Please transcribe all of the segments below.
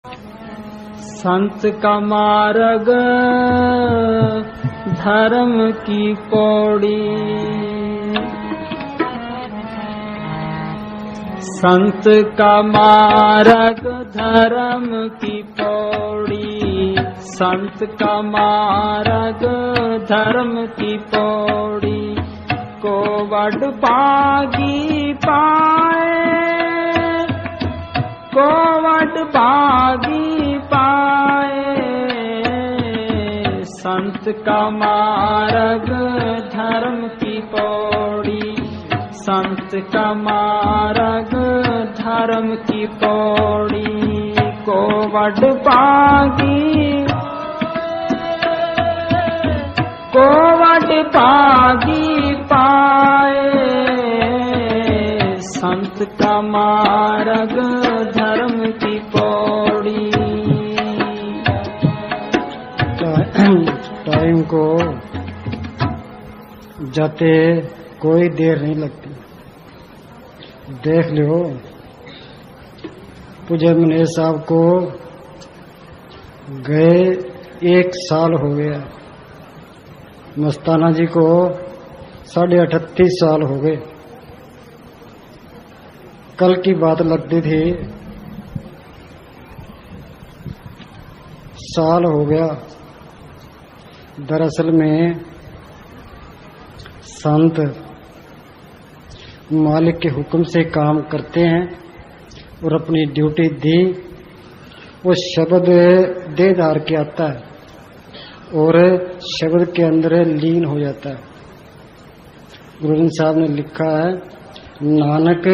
संत का मार्ग धर्म की पौड़ी, संत का मार्ग धर्म की पौड़ी, संत का मार्ग धर्म की पौड़ी, को वड भागी पाए, को वड भागी पाए, संत का मार्ग धर्म की पौड़ी, संत का मार्ग धर्म की पौड़ी, को वड भागी, को वड भागी पाए, संत का मार्ग धर्म की पौड़ी। टाइम को जाते कोई देर नहीं लगती। देख लो, पूज्य मनेश साहब को गए 1 साल हो गया, मस्ताना जी को 38.5 साल हो गए। कल की बात लगती थी, साल हो गया। दरअसल में संत मालिक के हुक्म से काम करते हैं और अपनी ड्यूटी दी, वो शब्द दे धार के आता है और शब्द के अंदर लीन हो जाता है। गुरु ग्रंथ साहब ने लिखा है, नानक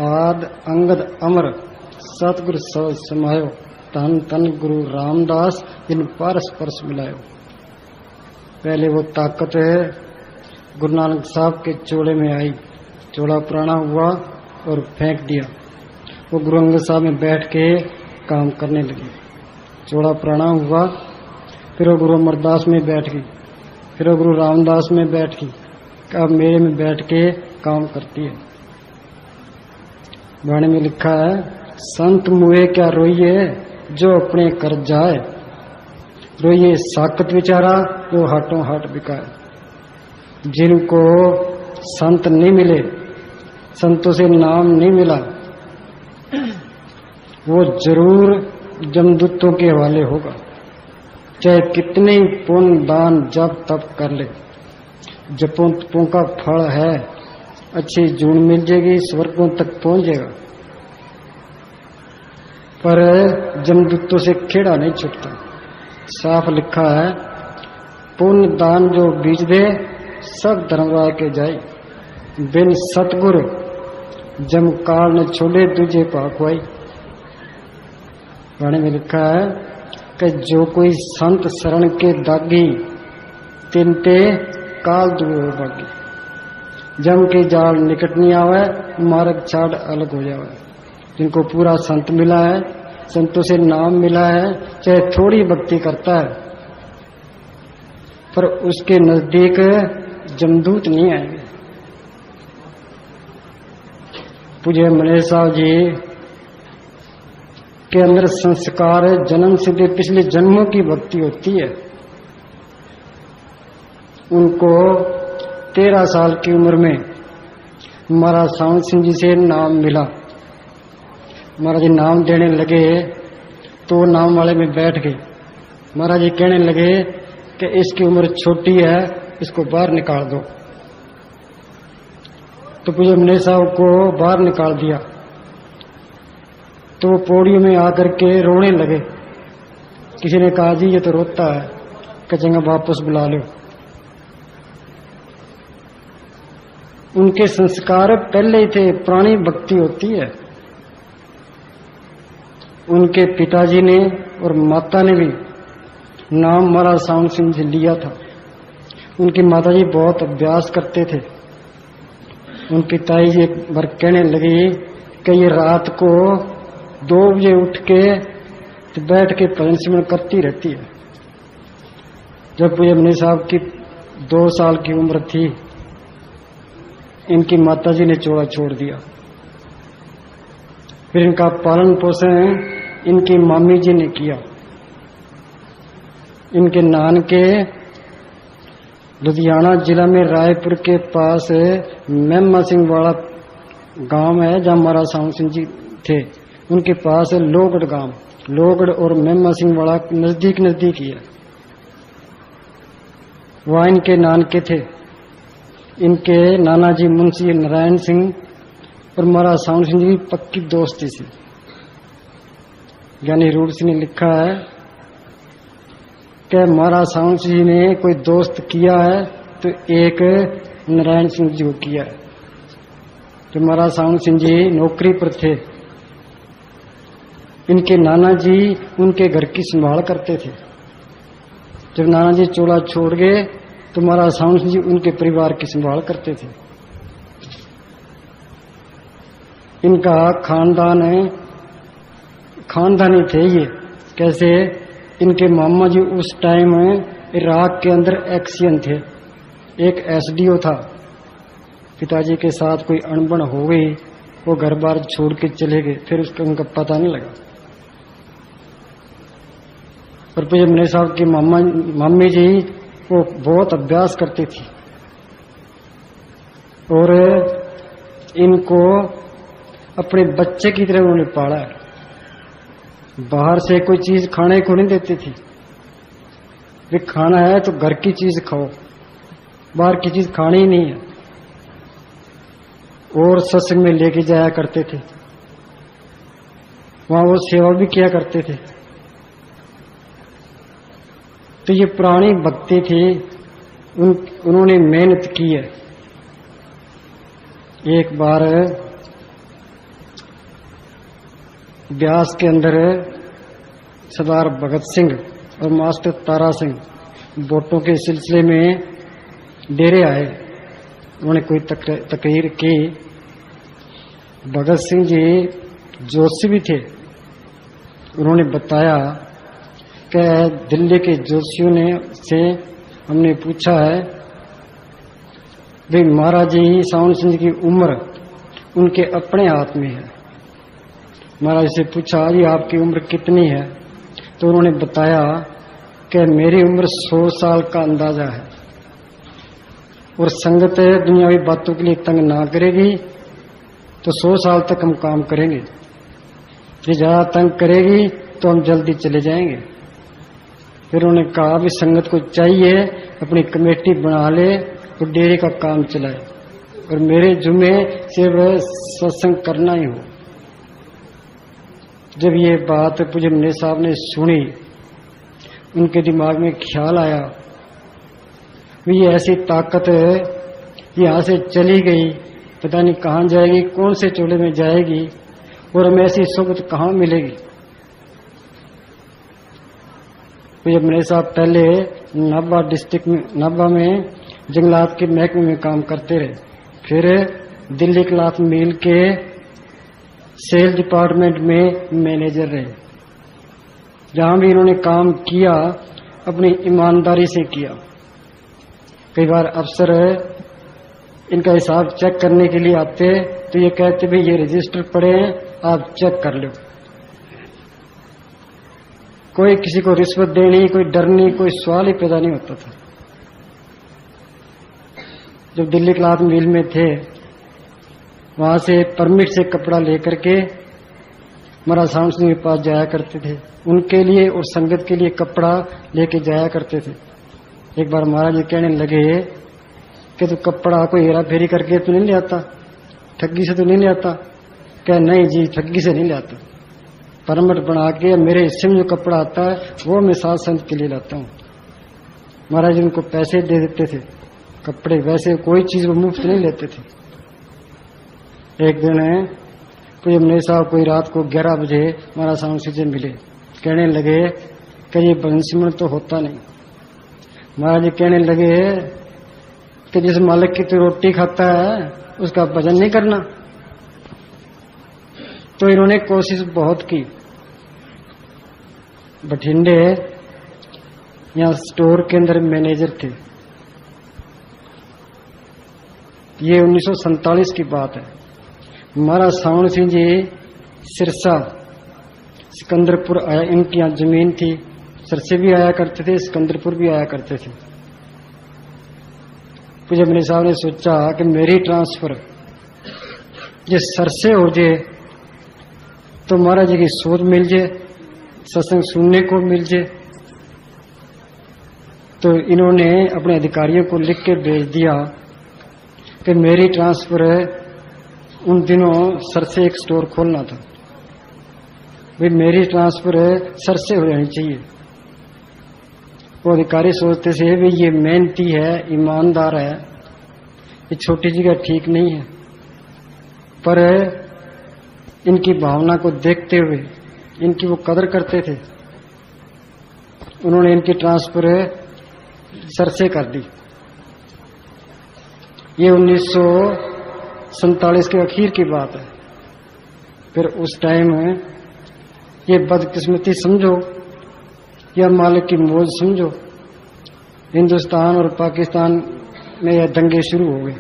आद अंगद अमर सतगुरु सौ समायो, तन तन गुरु रामदास जिन पारस परस मिलायो। पहले वो ताकत गुरु नानक साहब के चोले में आई, चोला पुराना हुआ और फेंक दिया। वो गुरु अंगद साहब में बैठ के काम करने लगे। चोला पुराना हुआ, फिर वो गुरु अमरदास में बैठ गई, फिर वो गुरु रामदास में बैठ गई, अब मेरे में बैठ के काम करती है। वाणी में लिखा है, संत मुए क्या रोइए जो अपने कर जाए, रोइए साकत विचारा जो हाटों हाट बिकाए। जिनको संत नहीं मिले, संतों से नाम नहीं मिला, वो जरूर जमदूतों के हवाले होगा। चाहे कितने ही पुण्य दान जब तब कर ले, जपों तपों का फल है, अच्छी जून मिल जाएगी, स्वर्गों तक पहुंच जाएगा, पर जमदूतों से खेड़ा नहीं छूटता। साफ लिखा है, पुण्य दान जो बीज दे सब धर्मराज के जाए, बिन सतगुर जम काल न छोड़े तुझे पाखवाई। वाणी में लिखा है कि जो कोई संत शरण के दागी, तिनते काल दूर बागी। जम के जाल निकट नहीं आवे, मार्ग छाड़ अलग हो जावे। जिनको पूरा संत मिला है, संतों से नाम मिला है, चाहे थोड़ी भक्ति करता है, पर उसके नजदीक जमदूत नहीं आएंगे। पूज्य मनेश साहब जी के अंदर संस्कार जन्म सिद्ध पिछले जन्मों की भक्ति होती है। उनको 13 साल की उम्र में महाराज सावन सिंह जी से नाम मिला। महाराज जी नाम देने लगे तो नाम वाले में बैठ गए। महाराज जी कहने लगे कि इसकी उम्र छोटी है, इसको बाहर निकाल दो। तो पूज्य मनेश साहब को बाहर निकाल दिया तो वो पौड़ियों में आकर के रोने लगे। किसी ने कहा, जी ये तो रोता है, कहेंगे वापस बुला लो। उनके संस्कार पहले ही थे, पुरानी भक्ति होती है। उनके पिताजी ने और माता ने भी नाम महाराज सावन सिंह से लिया था। उनकी माताजी बहुत अभ्यास करते थे। उनकी ताई जी एक बार कहने लगी कि ये रात को 2 बजे उठ के तो बैठ के भजन सिमरन करती रहती है। जब पूज्य मनीष साहब की 2 साल की उम्र थी, इनकी माताजी ने चोला छोड़ दिया। फिर इनका पालन पोषण इनकी मामी जी ने किया। इनके नानके लुधियाना जिला में रायपुर के पास मेमा सिंह वाला गांव है, जहां महाराज साउंड सिंह जी थे। उनके पास है लोगड़ गांव। लोगड़ और मेमा सिंह वाला नजदीक नजदीक ही है। वह इनके नानके थे। इनके नाना जी मुंशी नारायण सिंह और महाराज साउंड सिंह जी की पक्की दोस्ती थी। ज्ञानी रूढ़ सिंह ने लिखा है कि महाराज साउंड सिंह जी ने कोई दोस्त किया है तो एक नारायण सिंह जी को किया है। तो महाराज साउंड सिंह जी नौकरी पर थे। इनके नाना जी उनके घर की संभाल करते थे। जब नाना जी चोला छोड़ गए तो महाराज साउंड सिंह जी उनके परिवार की संभाल करते थे। इनका खानदानी थे ये। कैसे? इनके मामा जी उस टाइम इराक के अंदर एक्सियन थे। एक एसडीओ था। पिताजी के साथ कोई अनबन हो गई, वो घर बार छोड़ के चले गए, फिर उसका उनका पता नहीं लगा। और फिर मेरे साहब की मम्मी जी वो बहुत अभ्यास करती थी और इनको अपने बच्चे की तरह उन्होंने पाला है। बाहर से कोई चीज खाने को नहीं देती थी। वे खाना है तो घर की चीज खाओ, बाहर की चीज खानी ही नहीं है। और सत्संग में लेके जाया करते थे, वहां वो सेवा भी किया करते थे। तो ये पुरानी भक्ति थी, उन्होंने मेहनत की है। एक बार ब्यास के अंदर सरदार भगत सिंह और मास्टर तारा सिंह वोटों के सिलसिले में डेरे आए। उन्होंने कोई तकरीर की। भगत सिंह जी जोशी भी थे। उन्होंने बताया कि दिल्ली के जोशियों ने से हमने पूछा है भाई महाराज जी साउंड सिंह की उम्र उनके अपने हाथ में है। महाराज से पूछा जी आपकी उम्र कितनी है? तो उन्होंने बताया कि मेरी उम्र 100 साल का अंदाजा है और संगत दुनियावी बातों के लिए तंग ना करेगी तो 100 साल तक हम काम करेंगे। ये ज्यादा तंग करेगी तो हम जल्दी चले जाएंगे। फिर उन्होंने कहा भी संगत को चाहिए अपनी कमेटी बना ले और डेरे का काम चलाए और मेरे जुम्मे सिर्फ सत्संग करना ही हो। जब ये बात पूज्य मुन्ने साहब ने सुनी, उनके दिमाग में ख्याल आया ये ऐसी ताकत यहाँ से चली गई, पता नहीं कहाँ जाएगी, कौन से चोले में जाएगी और हमें ऐसी सोबत कहाँ मिलेगी। पूज्य मुन्ने साहब पहले नाभा डिस्ट्रिक्ट में, नाभा में जंगलात के महकमे में काम करते रहे। फिर दिल्ली क्लॉथ मिल के सेल डिपार्टमेंट में मैनेजर रहे। जहां भी इन्होंने काम किया अपनी ईमानदारी से किया। कई बार अफसर इनका हिसाब चेक करने के लिए आते तो ये कहते भाई ये रजिस्टर पड़े हैं आप चेक कर लो। कोई किसी को रिश्वत देनी, कोई डरनी, कोई सवाल ही पैदा नहीं होता था। जब दिल्ली क्लॉथ मिल में थे वहां से परमिट से कपड़ा लेकर के महाराज साउंड सिंह के पास जाया करते थे। उनके लिए और संगत के लिए कपड़ा लेके जाया करते थे। एक बार महाराज जी कहने लगे कि तू कपड़ा कोई हेरा फेरी करके तो नहीं ले आता, ठगी से तो नहीं ले आता? क्या नहीं जी ठगी से नहीं ले आता, परमिट बना के मेरे हिस्से में जो कपड़ा आता है वो मैं साथ संत के लिए लाता हूँ। महाराज जी उनको पैसे दे देते थे कपड़े, वैसे कोई चीज वो मुफ्त नहीं लेते थे। एक दिन पूज्य मुन्ने साहब कोई रात को 11 बजे महाराज साउंड सिंह से मिले। कहने लगे कि ये बंसीमन तो होता नहीं। महाराज जी कहने लगे कि जिस मालिक की तो रोटी खाता है उसका भजन नहीं करना। तो इन्होंने कोशिश बहुत की। बठिंडे यहाँ स्टोर के अंदर मैनेजर थे। ये 1947 की बात है। महाराज साउंड सिंह जी सिरसा सिकंदरपुर आया। इनकी यहाँ जमीन थी, सरसे भी आया करते थे, सिकंदरपुर भी आया करते थे। पूज्य मनी साहब ने सोचा कि मेरी ट्रांसफर ये सरसे हो जाए तो महाराज जी की सोच मिल जाए, सत्संग सुनने को मिल जाए। तो इन्होंने अपने अधिकारियों को लिख के भेज दिया कि मेरी ट्रांसफर उन दिनों सरसे एक स्टोर खोलना था, भाई मेरी ट्रांसफर सरसे हो जानी चाहिए। वो अधिकारी सोचते थे भाई ये मेहनती है, ईमानदार है, ये छोटी जगह ठीक नहीं है। पर इनकी भावना को देखते हुए, इनकी वो कदर करते थे, उन्होंने इनकी ट्रांसफर सरसे कर दी। ये 1947 के आखिर की बात है। फिर उस टाइम ये बदकिस्मती समझो या मालिक की मौज समझो, हिंदुस्तान और पाकिस्तान में यह दंगे शुरू हो गए।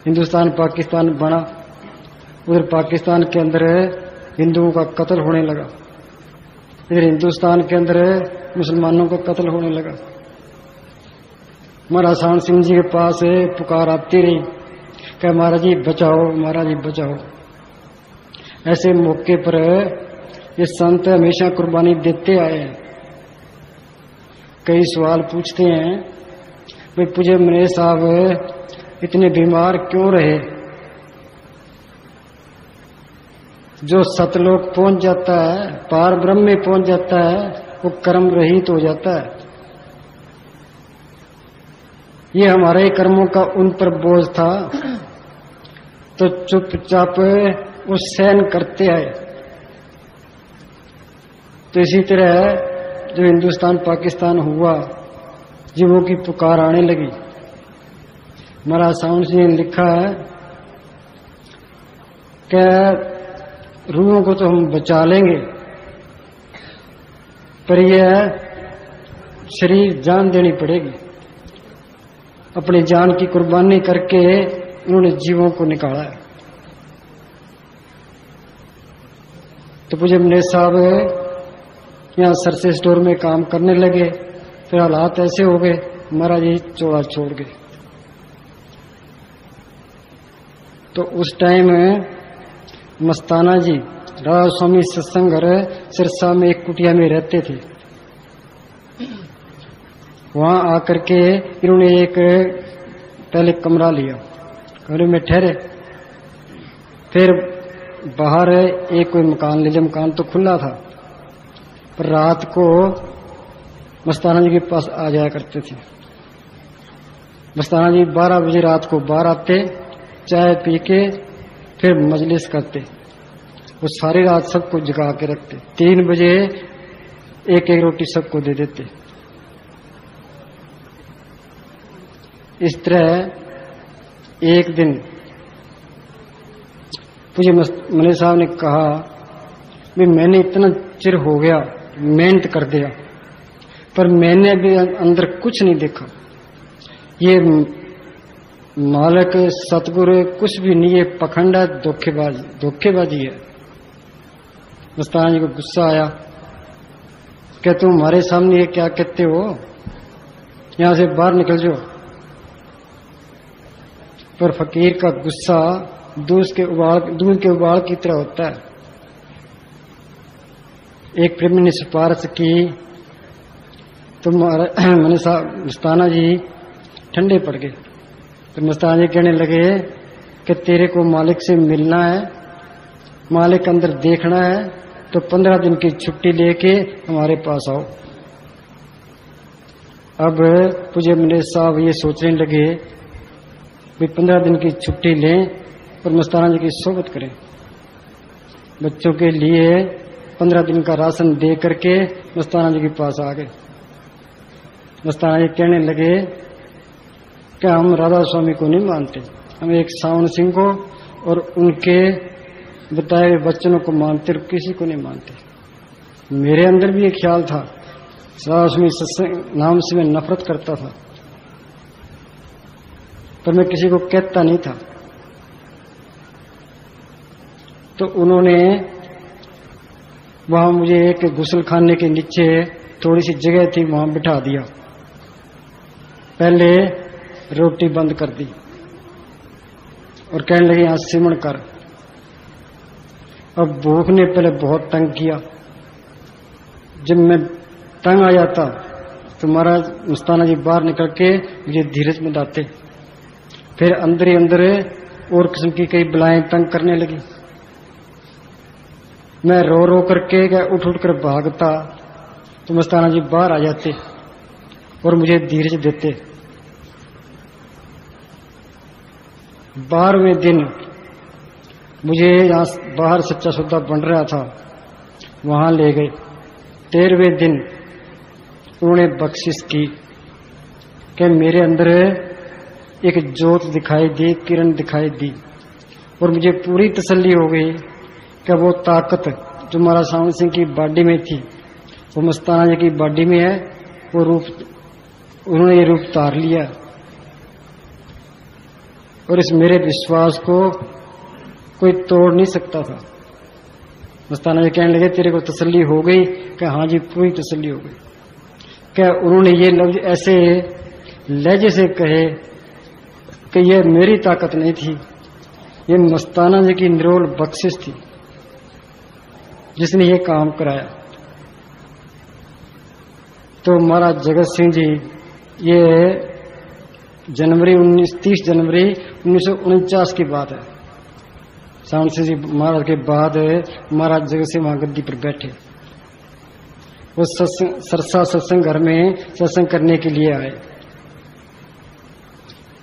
हिंदुस्तान पाकिस्तान बना, उधर पाकिस्तान के अंदर हिंदुओं का कत्ल होने लगा, इधर हिंदुस्तान के अंदर मुसलमानों का कत्ल होने लगा। महाराज शान सिंह जी के पास पुकार आती रही कि महाराज जी बचाओ, महाराज जी बचाओ। ऐसे मौके पर ये संत हमेशा कुर्बानी देते आए हैं। कई सवाल पूछते हैं, भाई पूज्य मनी साहब इतने बीमार क्यों रहे? जो सतलोक पहुंच जाता है, पार ब्रह्म में पहुंच जाता है, वो कर्म रहित हो जाता है। ये हमारे कर्मों का उन पर बोझ था, तो चुपचाप वो सहन करते आए। तो इसी तरह जो हिंदुस्तान पाकिस्तान हुआ, जीवों की पुकार आने लगी। महाराज साउंड जी ने लिखा है कि रूहों को तो हम बचा लेंगे, पर यह शरीर जान देनी पड़ेगी। अपनी जान की कुर्बानी करके उन्होंने जीवों को निकाला है। तो पूज्य मनी साहब यहाँ सरसे स्टोर में काम करने लगे। फिर हालात ऐसे हो गए, महाराज जी चोला छोड़ गए। तो उस टाइम मस्ताना जी राधा स्वामी सत्संग घर सिरसा में एक कुटिया में रहते थे। वहां आकर के इन्होंने एक पहले कमरा लिया, कमरे में ठहरे। फिर बाहर एक कोई मकान ले लिया। मकान तो खुला था, पर रात को मस्ताना जी के पास आ जाया करते थे। मस्ताना जी 12 बजे रात को बाहर आते, चाय पी के फिर मजलिस करते। वो सारी रात सबको जगा के रखते। 3 बजे एक एक रोटी सबको दे देते। इस तरह एक दिन पूज्य मनी साहब ने कहा, भी मैंने इतना चिर हो गया, मेहनत कर दिया, पर मैंने भी अंदर कुछ नहीं देखा। ये मालिक सतगुरु कुछ भी नहीं, ये पखंड है, धोखेबाजी है। मस्ताना जी को गुस्सा आया कि तुम हमारे सामने ये क्या कहते हो, यहां से बाहर निकल जाओ। पर फकीर का गुस्सा दूध के उबाल की तरह होता है। एक प्रेमी ने सिफारिश की तो मस्ताना जी ठंडे पड़ गए। तो मस्ताना जी कहने लगे कि तेरे को मालिक से मिलना है, मालिक अंदर देखना है, तो 15 दिन की छुट्टी लेके हमारे पास आओ। अब पूज्य मनी साहब ये सोचने लगे भी 15 दिन की छुट्टी लें और मस्ताना जी की सोबत करें। बच्चों के लिए 15 दिन का राशन दे करके मस्ताना जी के पास आ गए। मस्ताना जी कहने लगे कि हम राधा स्वामी को नहीं मानते, हम एक सावन सिंह को और उनके बताए हुए वचनों को मानते और किसी को नहीं मानते। मेरे अंदर भी एक ख्याल था, राधा स्वामी सत्संग नाम से मैं नफरत करता था, पर मैं किसी को कहता नहीं था। तो उन्होंने वहां मुझे एक गुसल खाने के नीचे थोड़ी सी जगह थी, वहां बिठा दिया। पहले रोटी बंद कर दी और कहने लगे यहां सिमण कर। अब भूख ने पहले बहुत तंग किया। जब मैं तंग आ जाता तो महाराज मस्ताना जी बाहर निकल के मुझे धीरज में लाते। फिर अंदर ही अंदर और किस्म की कई बलाएं तंग करने लगी। मैं रो रो करके उठ उठ कर भागता तो मस्ताना जी बाहर आ जाते और मुझे धीरज देते। 12वें दिन मुझे यहां बाहर सच्चा सौदा बन रहा था, वहां ले गए। 13वें दिन उन्होंने बख्शिश की कि मेरे अंदर एक ज्योत दिखाई दी, किरण दिखाई दी और मुझे पूरी तसल्ली हो गई कि वो ताकत जो महाराज सावन सिंह की बॉडी में थी वो मस्ताना जी की बॉडी में है। वो रूप उन्होंने ये रूप तार लिया और इस मेरे विश्वास को कोई तोड़ नहीं सकता था। मस्ताना जी कहने लगे तेरे को तसल्ली हो गई? कि हाँ जी पूरी तसल्ली हो गई। क्या उन्होंने ये लफ्ज ऐसे लहजे से कहे कि यह मेरी ताकत नहीं थी, ये मस्ताना जी की निरोल बख्शिश थी जिसने ये काम कराया। तो महाराज जगत सिंह जी ये 30 जनवरी 1949 की बात है। सावन सिंह जी महाराज के बाद महाराज जगत सिंह वहां गद्दी पर बैठे। वो सरसा सत्संग घर में सत्संग करने के लिए आए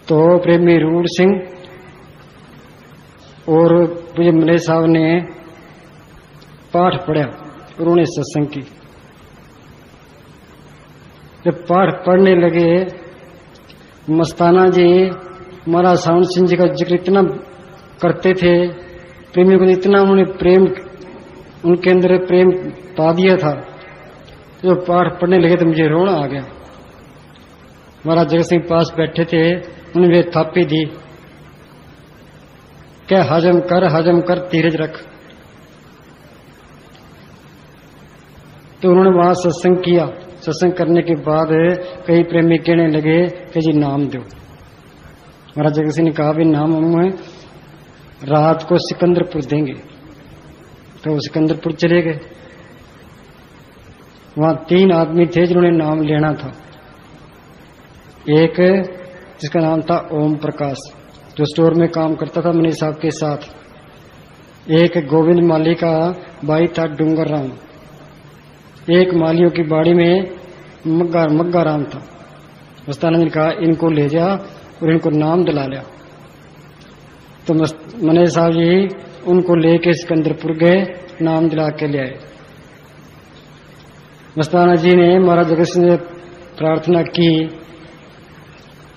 तो प्रेमी रूड़ सिंह और मुझे मले साहब ने पाठ पढ़ा, उन्होंने सत्संग की। जब पाठ पढ़ने लगे मस्ताना जी महाराज सावन सिंह जी का जिक्र इतना करते थे, प्रेमियों को इतना उन्होंने प्रेम, उनके अंदर प्रेम पा दिया था। जो पाठ पढ़ने लगे तो मुझे रोना आ गया। महाराज जगत सिंह पास बैठे थे, उन्होंने थापी दी, क्या हजम कर धीरज रख। तो उन्होंने वहां सत्संग किया। सत्संग करने के बाद कई प्रेमी कहने लगे कि जी नाम दो। महाराज जगत सिंह ने कहा भी नाम हम रात को सिकंदरपुर देंगे। तो वो सिकंदरपुर चले गए। वहां 3 आदमी थे जिन्होंने नाम लेना था। एक जिसका नाम था ओम प्रकाश, जो स्टोर में काम करता था मनीष साहब के साथ। एक गोविंद माली का भाई था डूंगर राम। एक मालियों की बाड़ी में मग्गा राम था। मस्ताना ने कहा इनको ले जा और इनको नाम दिला लिया। तो मनीष साहब जी उनको लेके सिकंदरपुर गए, नाम दिला के ले आए। मस्ताना जी ने महाराज जगत सिंह से प्रार्थना की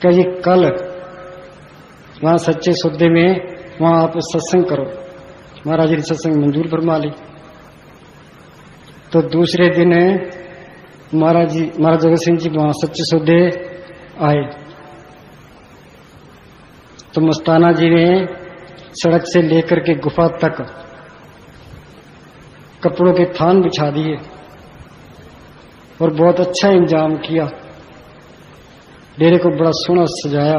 कि जी कल वहां सच्चे सौदे में वहां आप सत्संग करो। महाराज जी ने सत्संग मंजूर फरमा ली। तो दूसरे दिन महाराज जगत सिंह जी वहां सच्चे सौदे आए। तो मस्ताना जी ने सड़क से लेकर के गुफा तक कपड़ों के थान बिछा दिए और बहुत अच्छा इंतजाम किया। डेरे को बड़ा सोना सजाया।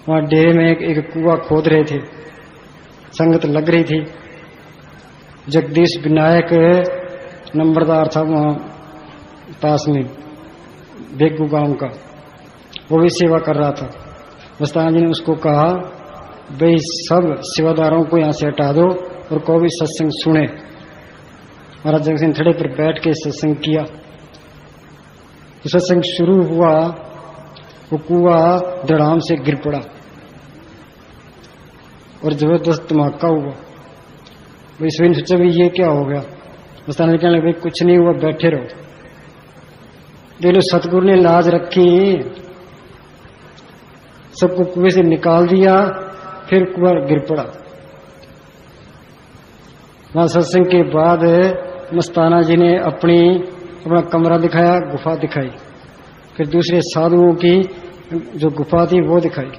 वहां डेरे में एक कुआं खोद रहे थे, संगत लग रही थी। जगदीश विनायक नंबरदार था वहां पास में बेगू गांव का, वो भी सेवा कर रहा था। मस्ताना जी ने उसको कहा भाई सब सेवादारों को यहां से हटा दो और कोई भी सत्संग सुने। महाराज जगत सिंह थड़े पर बैठ के सत्संग किया। तो सत्संग शुरू हुआ, वो कुआं धड़ाम से गिर पड़ा और जबरदस्त धमाका हुआ। भाई इसमें सोचा भी ये क्या हो गया। मस्ताना जी कहने लगे भाई कुछ नहीं हुआ, बैठे रहो। देख लो सतगुरु ने लाज रखी, सबको कुएं से निकाल दिया, फिर कुआं गिर पड़ा। वहां सत्संग के बाद मस्ताना जी ने अपना कमरा दिखाया, गुफा दिखाई। फिर दूसरे साधुओं की जो गुफा थी वो दिखाई।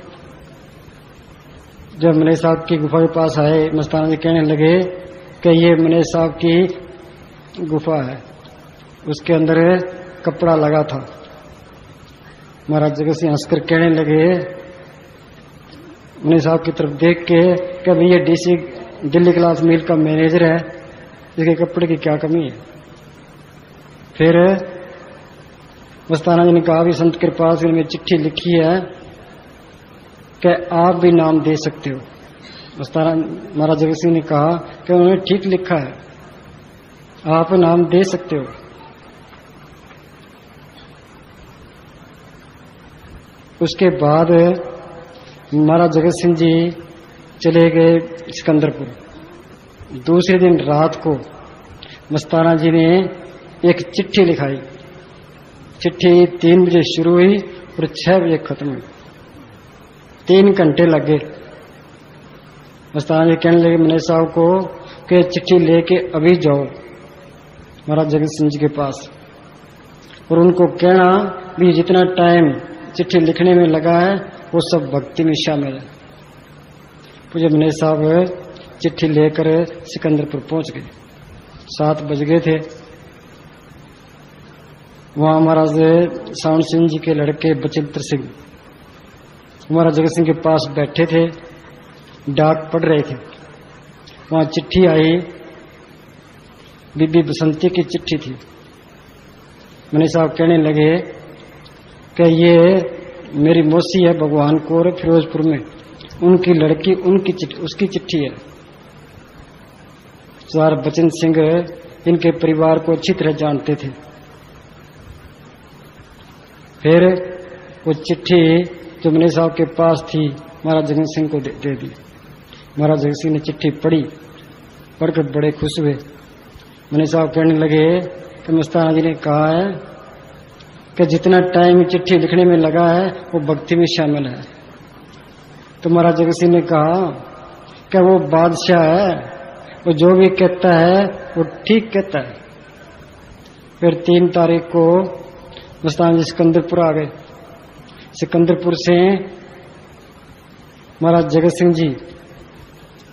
जब मनीष साहब की गुफा के पास आए, मस्ताना जी कहने लगे कि ये मनीष साहब की गुफा है, उसके अंदर कपड़ा लगा था। महाराज जगत सिंह हंसकर कहने लगे मुनि साहब की तरफ देख के कि भाई ये डीसी दिल्ली ग्लास मिल का मैनेजर है, इसके कपड़े की क्या कमी है। फिर मस्ताना जी ने कहा भी संत कृपा से में चिट्ठी लिखी है कि आप भी नाम दे सकते हो। मस्ताना महाराज जगत सिंह ने कहा कि उन्होंने ठीक लिखा है, आप नाम दे सकते हो। उसके बाद महाराज जगत सिंह जी चले गए सिकंदरपुर। दूसरे दिन रात को मस्ताना जी ने एक चिट्ठी लिखाई। चिट्ठी 3 बजे शुरू हुई और 6 बजे खत्म हुई। 3 घंटे लगे। मस्ताना जी कहने लगे मैनेजर साहब को कि चिट्ठी लेके अभी जाओ महाराज जगत सिंह जी के पास, और उनको कहना भी जितना टाइम चिट्ठी लिखने में लगा है वो सब भक्ति में शामिल है। पूज्य मैनेजर साहब चिट्ठी लेकर सिकंदरपुर पहुंच गए। 7 बज गए थे। वहां महाराज सावन सिंह जी के लड़के बचिंद्र सिंह महाराज जगत सिंह के पास बैठे थे, डाक पढ़ रहे थे। वहां चिट्ठी आई, बीबी बसंती की चिट्ठी थी। मैनेजर साहब कहने लगे कि ये मेरी मौसी है भगवान कौर फिरोजपुर में, उनकी लड़की उसकी चिट्ठी है। सरदार बचिंद्र सिंह इनके परिवार को अच्छी तरह जानते थे। फिर वो चिट्ठी जो मैनेजर साहब के पास थी महाराज जगत सिंह को दे दी। महाराज जगत सिंह ने चिट्ठी पढ़ी, पढ़कर बड़े खुश हुए। मैनेजर साहब कहने लगे कि मस्ताना जी ने कहा है कि जितना टाइम चिट्ठी लिखने में लगा है वो भक्ति में शामिल है। तो महाराज जगत सिंह ने कहा कि वो बादशाह है, वो जो भी कहता है वो ठीक कहता है। फिर 3 तारीख को मस्ताना जी सिकंदरपुर आ गए। सिकंदरपुर से महाराज जगत सिंह जी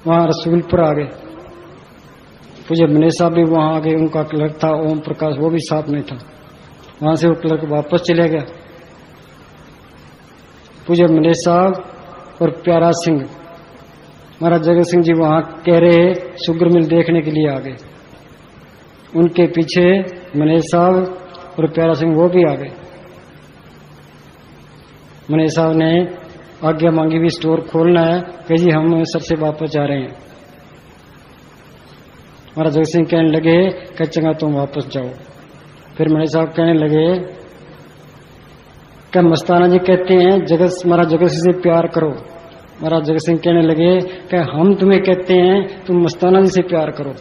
वहां रसूलपुर आ गए। पूज्य मैनेजर साहब भी वहां आ गए। उनका क्लर्क था ओम प्रकाश, वो भी साथ में था। वहां से वो क्लर्क वापस चले गया। पूज्य मैनेजर साहब और प्यारा सिंह महाराज जगत सिंह जी वहां कह रहे शुगर मिल देखने के लिए आ गए। उनके पीछे मैनेजर साहब और प्यारा सिंह वो भी आ गए। मैनेजर साहब ने आज्ञा मांगी भी स्टोर खोलना है कि जी हम सर से वापस जा रहे हैं। महाराज जगत सिंह कहने लगे कि चंगा तुम वापस जाओ। फिर मैनेजर साहब कहने लगे कि मस्ताना जी कहते हैं महाराज जगत सिंह से प्यार करो। महाराज जगत सिंह कहने लगे कि हम तुम्हें कहते हैं तुम मस्ताना जी से प्यार करो।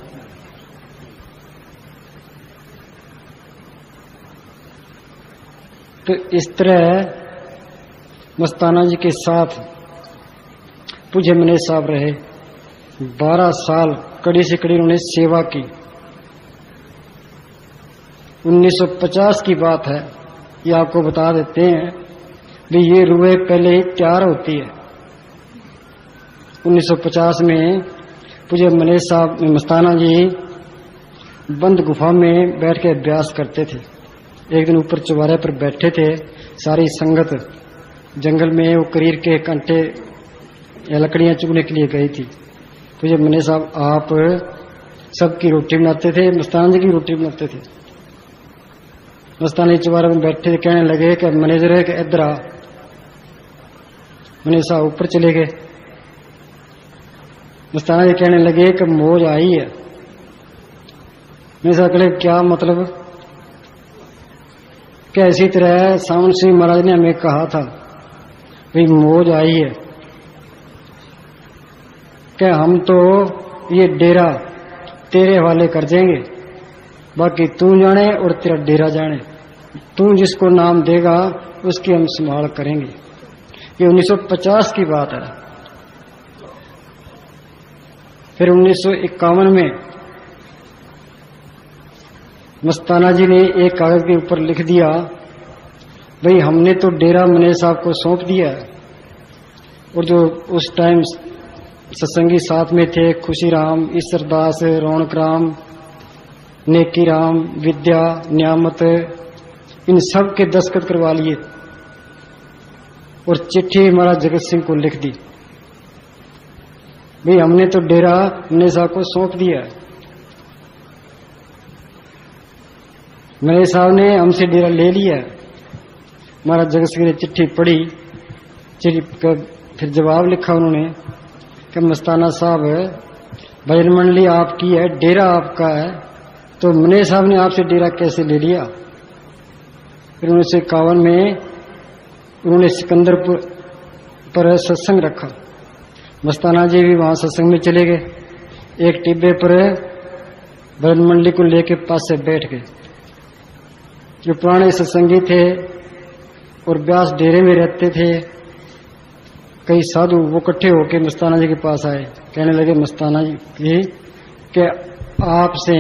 तो इस तरह मस्ताना जी के साथ पूज्य मैनेजर साहब रहे। 12 साल कड़ी से कड़ी उन्होंने सेवा की। 1950 की बात है, ये आपको बता देते हैं भी ये रुए पहले ही तैयार होती है। 1950 में पूज्य मैनेजर साहब मस्ताना जी बंद गुफा में बैठ के अभ्यास करते थे। एक दिन ऊपर चौबारे पर बैठे थे, सारी संगत जंगल में वो करीर के कांटे या लकड़ियां चुगने के लिए गई थी। पूज्य मैनेजर साहब आप सबकी रोटी बनाते थे, मस्ताना जी की रोटी बनाते थे। मस्ताना जी चौबारे में बैठे थे, कहने लगे कि मैनेजर है कि इधर आ। मैनेजर साहब ऊपर चले गए। मस्ताना जी कहने लगे कि मौज आई है। मैनेजर साहब कहले क्या मतलब? क्या इसी तरह सावन सिंह महाराज ने हमें कहा था भाई मौज आई है, क्या हम तो ये डेरा तेरे हवाले कर देंगे, बाकी तू जाने और तेरा डेरा जाने, तू जिसको नाम देगा उसकी हम संभाल करेंगे। ये 1950 की बात है। फिर 1951 में मस्ताना जी ने एक कागज के ऊपर लिख दिया भाई हमने तो डेरा मैनेजर साहब को सौंप दिया है। और जो उस टाइम सत्संगी साथ में थे, खुशी राम, ईश्वरदास, रौनक राम, नेकी राम, विद्या, न्यामत, इन सब के दस्तखत करवा लिए और चिट्ठी महाराज जगत सिंह को लिख दी। भाई हमने तो डेरा मने साहब को सौंप दिया है। मने साहब ने हमसे डेरा ले लिया है। महाराज जगत सिंह ने चिट्ठी पढ़ी, फिर जवाब लिखा उन्होंने कि मस्ताना साहब भजन मंडली आपकी है, डेरा आपका है, तो मने साहब ने आपसे डेरा कैसे ले लिया। फिर 1951 में उन्होंने सिकंदरपुर पर सत्संग रखा। मस्ताना जी भी वहां सत्संग में चले गए। एक टिब्बे पर भजन मंडली को लेके पास से बैठ गए। जो पुराने सत्संगी थे और व्यास डेरे में रहते थे, कई साधु वो इकट्ठे होके मस्ताना जी के पास आए। कहने लगे मस्ताना जी कि आपसे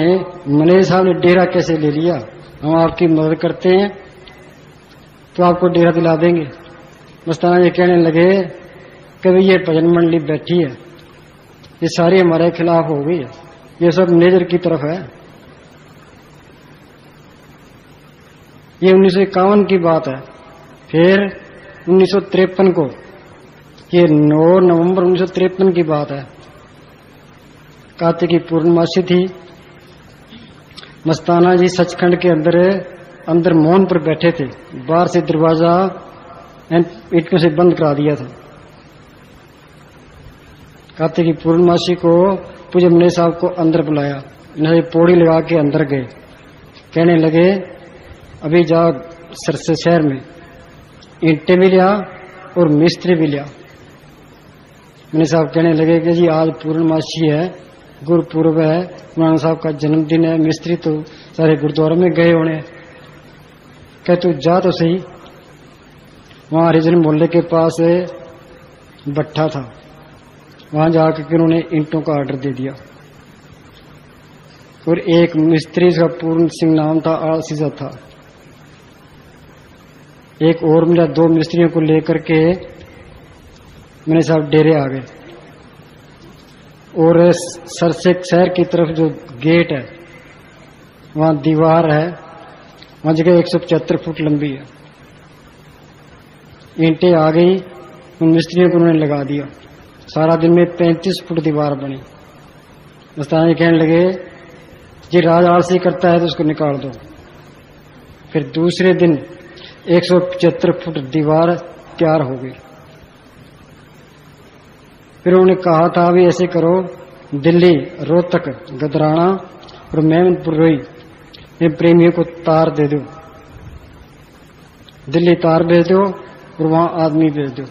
मने साहब ने डेरा कैसे ले लिया, हम आपकी मदद करते हैं तो आपको डेरा दिला देंगे। मस्ताना जी कहने लगे कि भाई ये भजन मंडली बैठी है, ये सारी हमारे खिलाफ हो गई है, ये सब नेजर की तरफ है। ये 1951 की बात है। फिर 1953 को, ये 9 नवंबर 1953 की बात है, कार्तिक की पूर्णमासी थी। मस्ताना जी सचखंड के अंदर मौन पर बैठे थे। बाहर से दरवाजा ईंटों से बंद करा दिया था। कार्तिक की पूर्णमासी को पूज्य मने साहब को अंदर बुलाया। इन्हें पौड़ी लगा के अंदर गए। कहने लगे अभी जा सरसे शहर में ईंटें भी लिया और मिस्त्री भी लिया। मने साहब कहने लगे कि जी आज पूर्णमासी है, गुरुपुरब है, मौलाना साहब का जन्मदिन है, मिस्त्री तो सारे गुरुद्वारे में गए होने। कह तू जा तो सही। वहां हरिजन मोहल्ले के पास भट्ठा था, वहां जाकर उन्होंने ईंटों का ऑर्डर दे दिया। और एक मिस्त्री का पूर्ण सिंह नाम था, आलसीजा था। एक और मिला, 2 मिस्त्रियों को लेकर के मैंने साहब डेरे आ गए। और सरसे शहर की तरफ जो गेट है वहां दीवार है, वहां जगह 175 फुट लंबी है। ईंटें आ गई, उन मिस्त्रियों को उन्होंने लगा दिया। सारा दिन में 35 फुट दीवार बनी। मस्ताना जी कहने लगे जी राज आलसी करता है तो उसको निकाल दो। फिर दूसरे दिन 175 फुट दीवार तैयार हो गई। फिर उन्होंने कहा था अभी ऐसे करो, दिल्ली, रोहतक, गदराना और मेमनपुर रोई में प्रेमियों को तार दे दो। दिल्ली तार भेज दो और वहां आदमी भेज दो।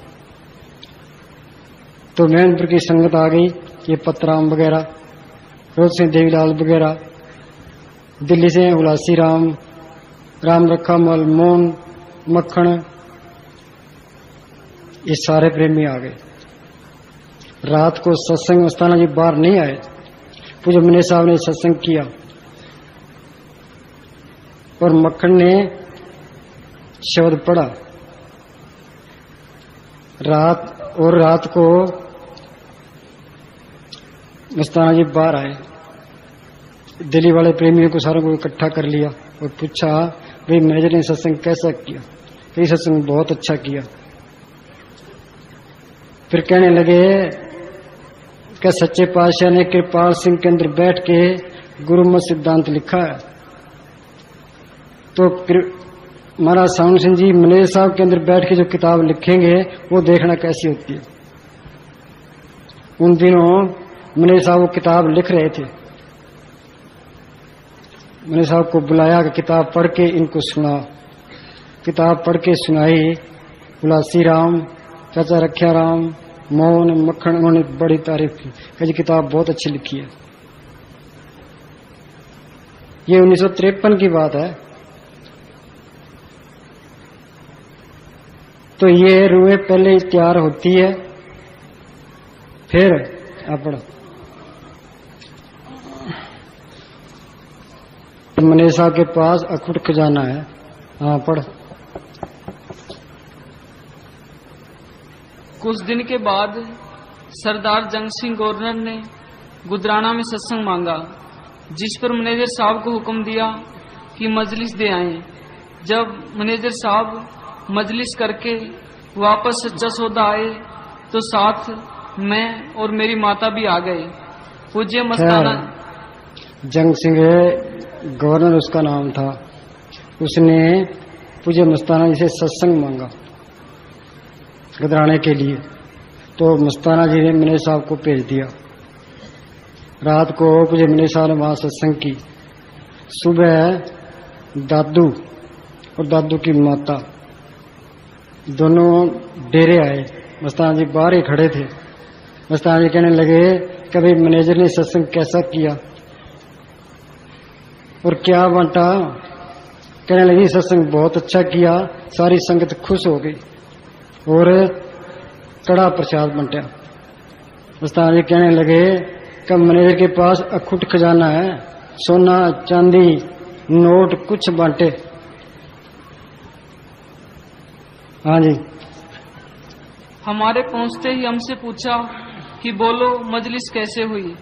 तो मेमनपुर की संगत आ गई, ये पतराम वगैरह, रोहतक से देवीलाल वगैरह, दिल्ली से उलासी राम, राम रखा मल, मोहन, मक्खन, ये सारे प्रेमी आ गए। रात को सत्संग मस्ताना जी बाहर नहीं आए। पूज्य मने साहब ने सत्संग किया और मक्खन ने शब्द पढ़ा। रात को मस्ताना जी बाहर आए। दिल्ली वाले प्रेमियों को सारों को इकट्ठा कर लिया और पूछा भाई मैनेजर ने सत्संग कैसा किया। ये सत्संग बहुत अच्छा किया। फिर कहने लगे कि सच्चे पातशाह ने कृपाल सिंह के अंदर बैठ के गुरुमत सिद्धांत लिखा है, तो महाराज साउंड सिंह जी मनेर साहब के अंदर बैठ के जो किताब लिखेंगे वो देखना कैसी होती है। उन दिनों मनेर साहब वो किताब लिख रहे थे। मनेर साहब को बुलाया कि किताब पढ़ के इनको सुना। किताब पढ़ के सुनाई। उलासी राम, चाचा रखिया राम, मोहन, मक्खन, उन्होंने बड़ी तारीफ की कि जी किताब बहुत अच्छी लिखी है। ये 1953 की बात है। तो ये रूहें पहले तैयार होती है, फिर अपना मनेसा के पास अखुट खजाना है। हाँ पढ़। कुछ दिन के बाद सरदार जंग सिंह गवर्नर ने गुजराना में सत्संग मांगा। जिस पर मैनेजर साहब को हुक्म दिया कि मजलिस दे आए। जब मैनेजर साहब मजलिस करके वापस सच्चा सौदा आए तो साथ मैं और मेरी माता भी आ गए। पूज्य मस्ताना जंग सिंह गवर्नर उसका नाम था। उसने पूज्य मस्ताना जी से सत्संग मांगा गदराने के लिए, तो मस्ताना जी ने मैनेजर साहब को भेज दिया। रात को पूज्य मैनेजर साहब ने वहां सत्संग की। सुबह दादू और दादू की माता दोनों डेरे आए। मस्ताना जी बाहर ही खड़े थे। मस्ताना जी कहने लगे कभी मैनेजर ने सत्संग कैसा किया और क्या बांटा। कहने लगी सत्संग बहुत अच्छा किया, सारी संगत खुश हो गई और कड़ा प्रसाद बंटा। मस्ताना जी कहने लगे कि मैनेजर के पास अखुट खजाना है, सोना चांदी नोट कुछ बांटे। हाँ जी। हमारे पहुंचते ही हमसे पूछा कि बोलो मजलिस कैसे हुई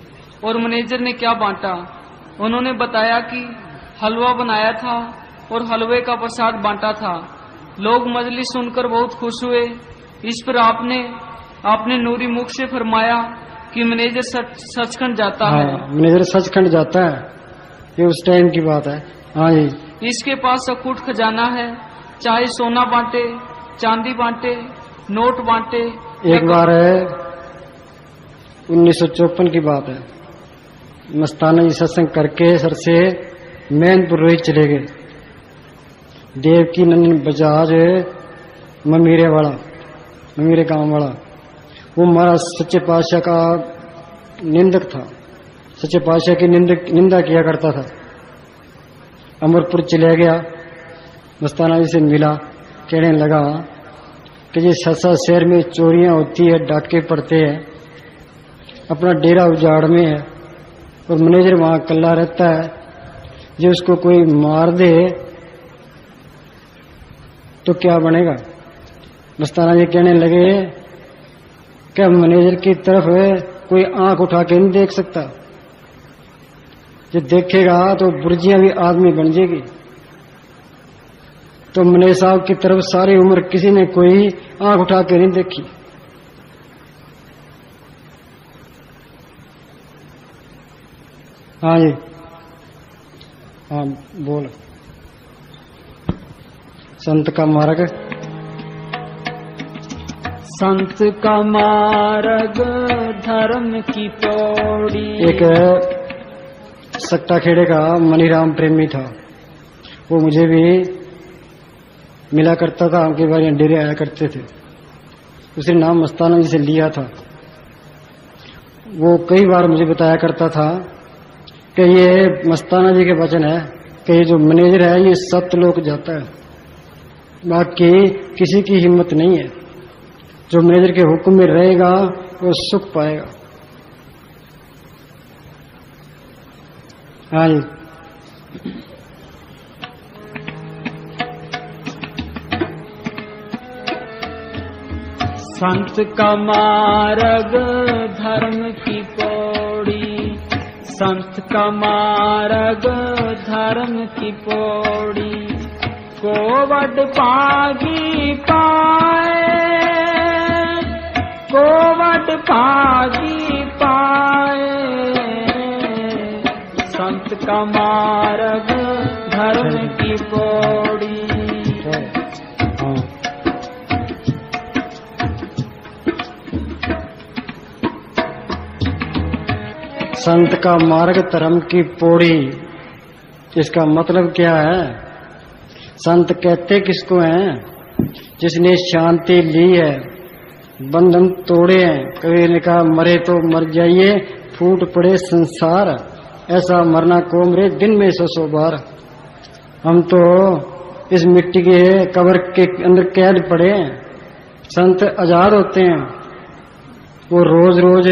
और मैनेजर ने क्या बांटा। उन्होंने बताया कि हलवा बनाया था और हलवे का प्रसाद बांटा था। लोग मजलिस सुनकर बहुत खुश हुए। इस पर आपने नूरी मुख से फरमाया कि मैनेजर सचखंड जाता है। मैनेजर सचखंड जाता है, ये उस टाइम की बात है। हाँ जी। इसके पास अकूट खजाना है, चाहे सोना बांटे, चांदी बांटे, नोट बांटे। एक बार 1954 की बात है। मस्ताना जी सत्संग करके सर से मैनपुर रोहित चले गए। देवकी नंदन बजाज ममीरे गांव वाला, वो हमारा सच्चे पातशाह का निंदक था। सच्चे पातशाह की निंदा किया करता था। अमरपुर चले गया, मस्ताना जी से मिला। कहने लगा कि ये ससा शहर में चोरियां होती है, डाके पड़ते हैं, अपना डेरा उजाड़ में है और मैनेजर वहां कल्ला रहता है। जो उसको कोई मार दे तो क्या बनेगा। मस्ताना जी कहने लगे क्या मैनेजर की तरफ कोई आंख उठा के नहीं देख सकता, जो देखेगा तो बुर्जियां भी आदमी बन जाएगी। तो मैनेजर साहब की तरफ सारी उम्र किसी ने कोई आंख उठा के नहीं देखी। हाँ जी। हाँ बोल। संत का मार्ग, संत का मार्ग धर्म की पौड़ी। एक सट्टा खेड़े का मनीराम प्रेमी था, वो मुझे भी मिला करता था। उनके बारे में डेरे आया करते थे। उसने नाम मस्ताना जी से लिया था। वो कई बार मुझे बताया करता था कि ये मस्ताना जी के वचन है कि ये जो मैनेजर है ये सत्यलोक जाता है, बाकी किसी की हिम्मत नहीं है। जो मैनेजर के हुक्म में रहेगा वो सुख पाएगा। हाँ जी। संत का मार्ग धर्म की पौड़ी, संत का मार्ग धर्म की पौड़ी। कोवट पागी पाए, कोवट पागी पाए। संत का मार्ग धर्म की पौड़ी। संत का मार्ग धर्म की पौड़ी, इसका मतलब क्या है। संत कहते किसको हैं, जिसने शांति ली है, बंधन तोड़े हैं। कबीर ने कहा मरे तो मर जाइए, फूट पड़े संसार, ऐसा मरना को मरे दिन में 100 बार। हम तो इस मिट्टी के कब्र के अंदर कैद पड़े हैं। संत आजाद होते हैं, वो रोज रोज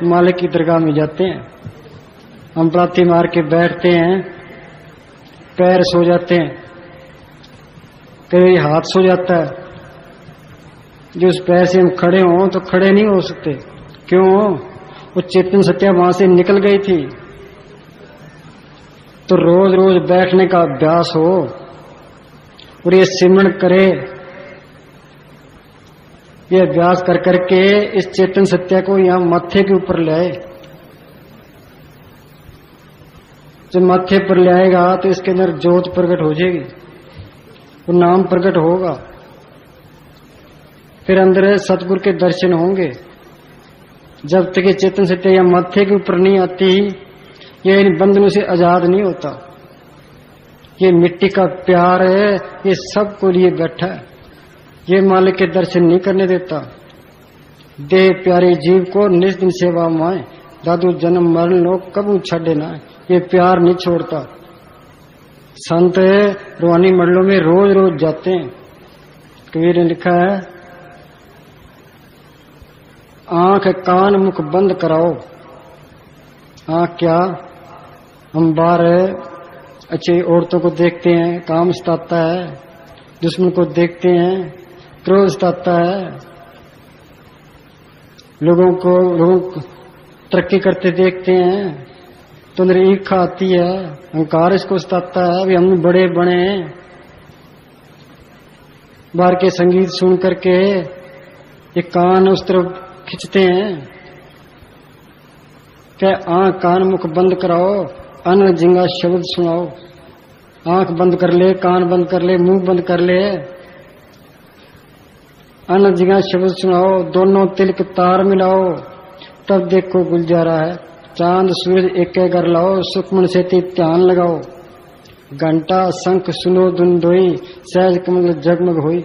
मालिक की दरगाह में जाते हैं। हम प्रार्थी मार के बैठते हैं, पैर सो जाते हैं, कई हाथ सो जाता है। जो उस पैर से हम खड़े हों तो खड़े नहीं हो सकते। क्यों? वो चेतन सत्या वहां से निकल गई थी। तो रोज रोज बैठने का अभ्यास हो और ये सिमरण करे। ये अभ्यास कर करके इस चेतन सत्य को यहां माथे के ऊपर ले आए। जब माथे पर ले आएगा तो इसके अंदर ज्योत प्रकट हो जाएगी, वो नाम प्रकट होगा। फिर अंदर सतगुरु के दर्शन होंगे। जब तक ये चेतन सत्य या माथे के ऊपर नहीं आती, ये इन बंधनों से आजाद नहीं होता। ये मिट्टी का प्यार है, ये सबको लिए बैठा है। ये मालिक के दर्शन नहीं करने देता। देह प्यारे जीव को निज दिन सेवा माए, दादू जन्म मरण लोग कबू छड़े ना। ये प्यार नहीं छोड़ता। संत रूहानी मंडलों में रोज रोज जाते हैं। कबीर ने लिखा है, आंख कान मुख बंद कराओ। आंख क्या, हम बाहर अच्छी औरतों को देखते हैं, काम सताता है। दुश्मन को देखते हैं, क्रोध सताता है। लोगों को तरक्की करते देखते हैं तो अंदर ईर्ष्या आती है, अहंकार इसको सताता है। अभी हम बड़े बने हैं, बाहर के संगीत सुन करके ये कान उस तरफ खींचते हैं। क्या आंख कान मुख बंद कराओ, अन्न जिंगा शब्द सुनाओ। आंख बंद कर ले, कान बंद कर ले, मुंह बंद कर ले, अन्न जिंगा शब्द सुनाओ। दोनों तिलक तार मिलाओ, तब देखो गुलजारा है। चांद सूरज एक घर लाओ, सुखमन से ध्यान लगाओ। घंटा शंख सुनो दुंदोई, सहज कमल जगमग होई।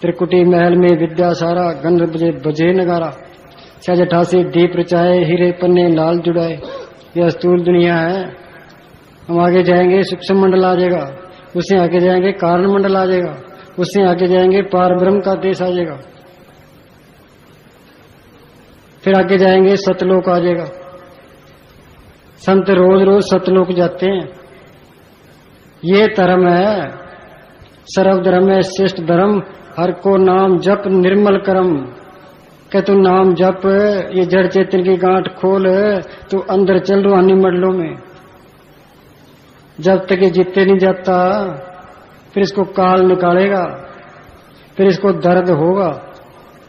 त्रिकुटी महल में विद्या सारा, गंध बजे बजे नगारा। सहज 88 दीप रचाए, हीरे पन्ने लाल जुड़ाए। यह स्थूल दुनिया है। हम आगे जाएंगे सूक्ष्म मंडल आ जाएगा, उससे आगे जाएंगे कारण मंडल आ जाएगा, उससे आगे जाएंगे पार ब्रह्म का देश आ जाएगा, फिर आगे जाएंगे सतलोक आ जाएगा। संत रोज रोज सतलोक जाते हैं। ये धर्म है, सर्व धर्म है श्रेष्ठ धर्म। हर को नाम जप निर्मल कर्म। कह तू नाम जप, ये जड़ चेतन की गांठ खोल, तू अंदर चल रूहानी मंडलों में। जब तक ये जीते नहीं जाता, फिर इसको काल निकालेगा, फिर इसको दर्द होगा।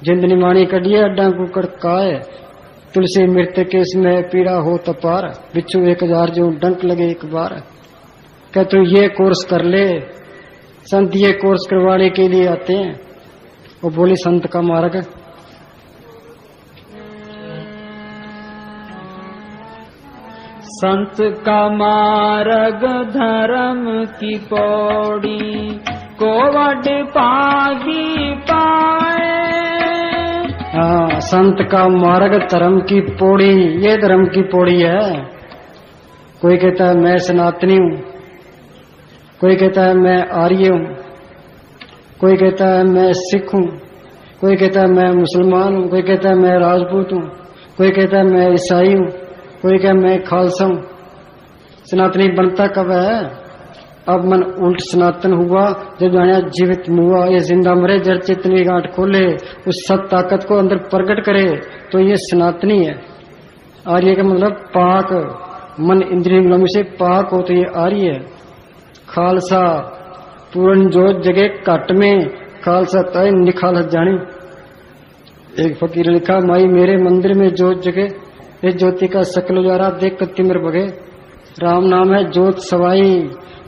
जिंदनी मानी कडिए अड्डा कुकड़ काय, तुलसी मृत्यु के इसमें पीड़ा हो तपार। बिच्छू 1000 जो डंक लगे एक बार। कह तू ये कोर्स कर ले। संत ये कोर्स करवाने के लिए आते हैं। वो बोली संत का मार्ग, संत का मार्ग धर्म की पौड़ी, को वड पागी पाए। हाँ, संत का मार्ग धर्म की पौड़ी, ये धर्म की पौड़ी है। कोई कहता है मैं सनातनी हूँ, कोई कहता है मैं आर्य हूँ, कोई कहता है मैं सिख हूँ, कोई कहता है मैं मुसलमान हूँ, कोई कहता है मैं राजपूत हूँ, कोई कहता है मैं ईसाई हूँ, कोई कहता है मैं खालसा हूँ। सनातनी बनता कब है? अब मन उल्ट सनातन हुआ जब जाने जीवित हुआ। ये जिंदा मरे जड़ चेतनी गांठ खोले, उस सब ताकत को अंदर प्रकट करे, तो ये सनातनी है। आर्य का मतलब पाक, मन इंद्रियों से पाक हो, तो ये आर्य है। खालसा पूर्ण जोत जगे कट में, खालसा तय निखालस जानी। एक फकीर लिखा, माई मेरे मंदिर में जोत जगे, इस ज्योति का सकल उजारा देख कर तिमिर बगे। राम नाम है जोत सवाई,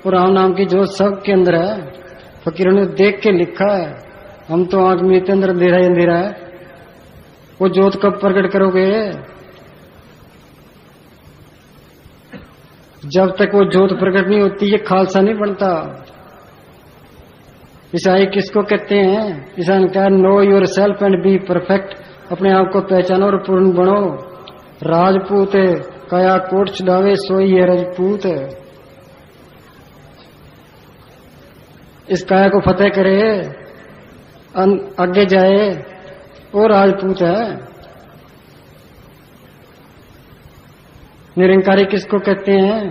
और राम नाम की जोत सबके अंदर है। फकीरों ने देख के लिखा है। हम तो आंख में अंदर अंधेरा ही अंधेरा है। वो जोत कब प्रकट करोगे? जब तक वो जोत प्रकट नहीं होती, ये खालसा नहीं बनता। ईसाई किसको कहते हैं? ईसाई ने कहा, know your self and be perfect. अपने आप को पहचानो और पूर्ण बनो। राजपूत काया कोट छुड़ावे, सोई है राजपूत। इस काया को फतेह करे, आगे जाए, वो राजपूत है। निरंकारी किसको कहते हैं?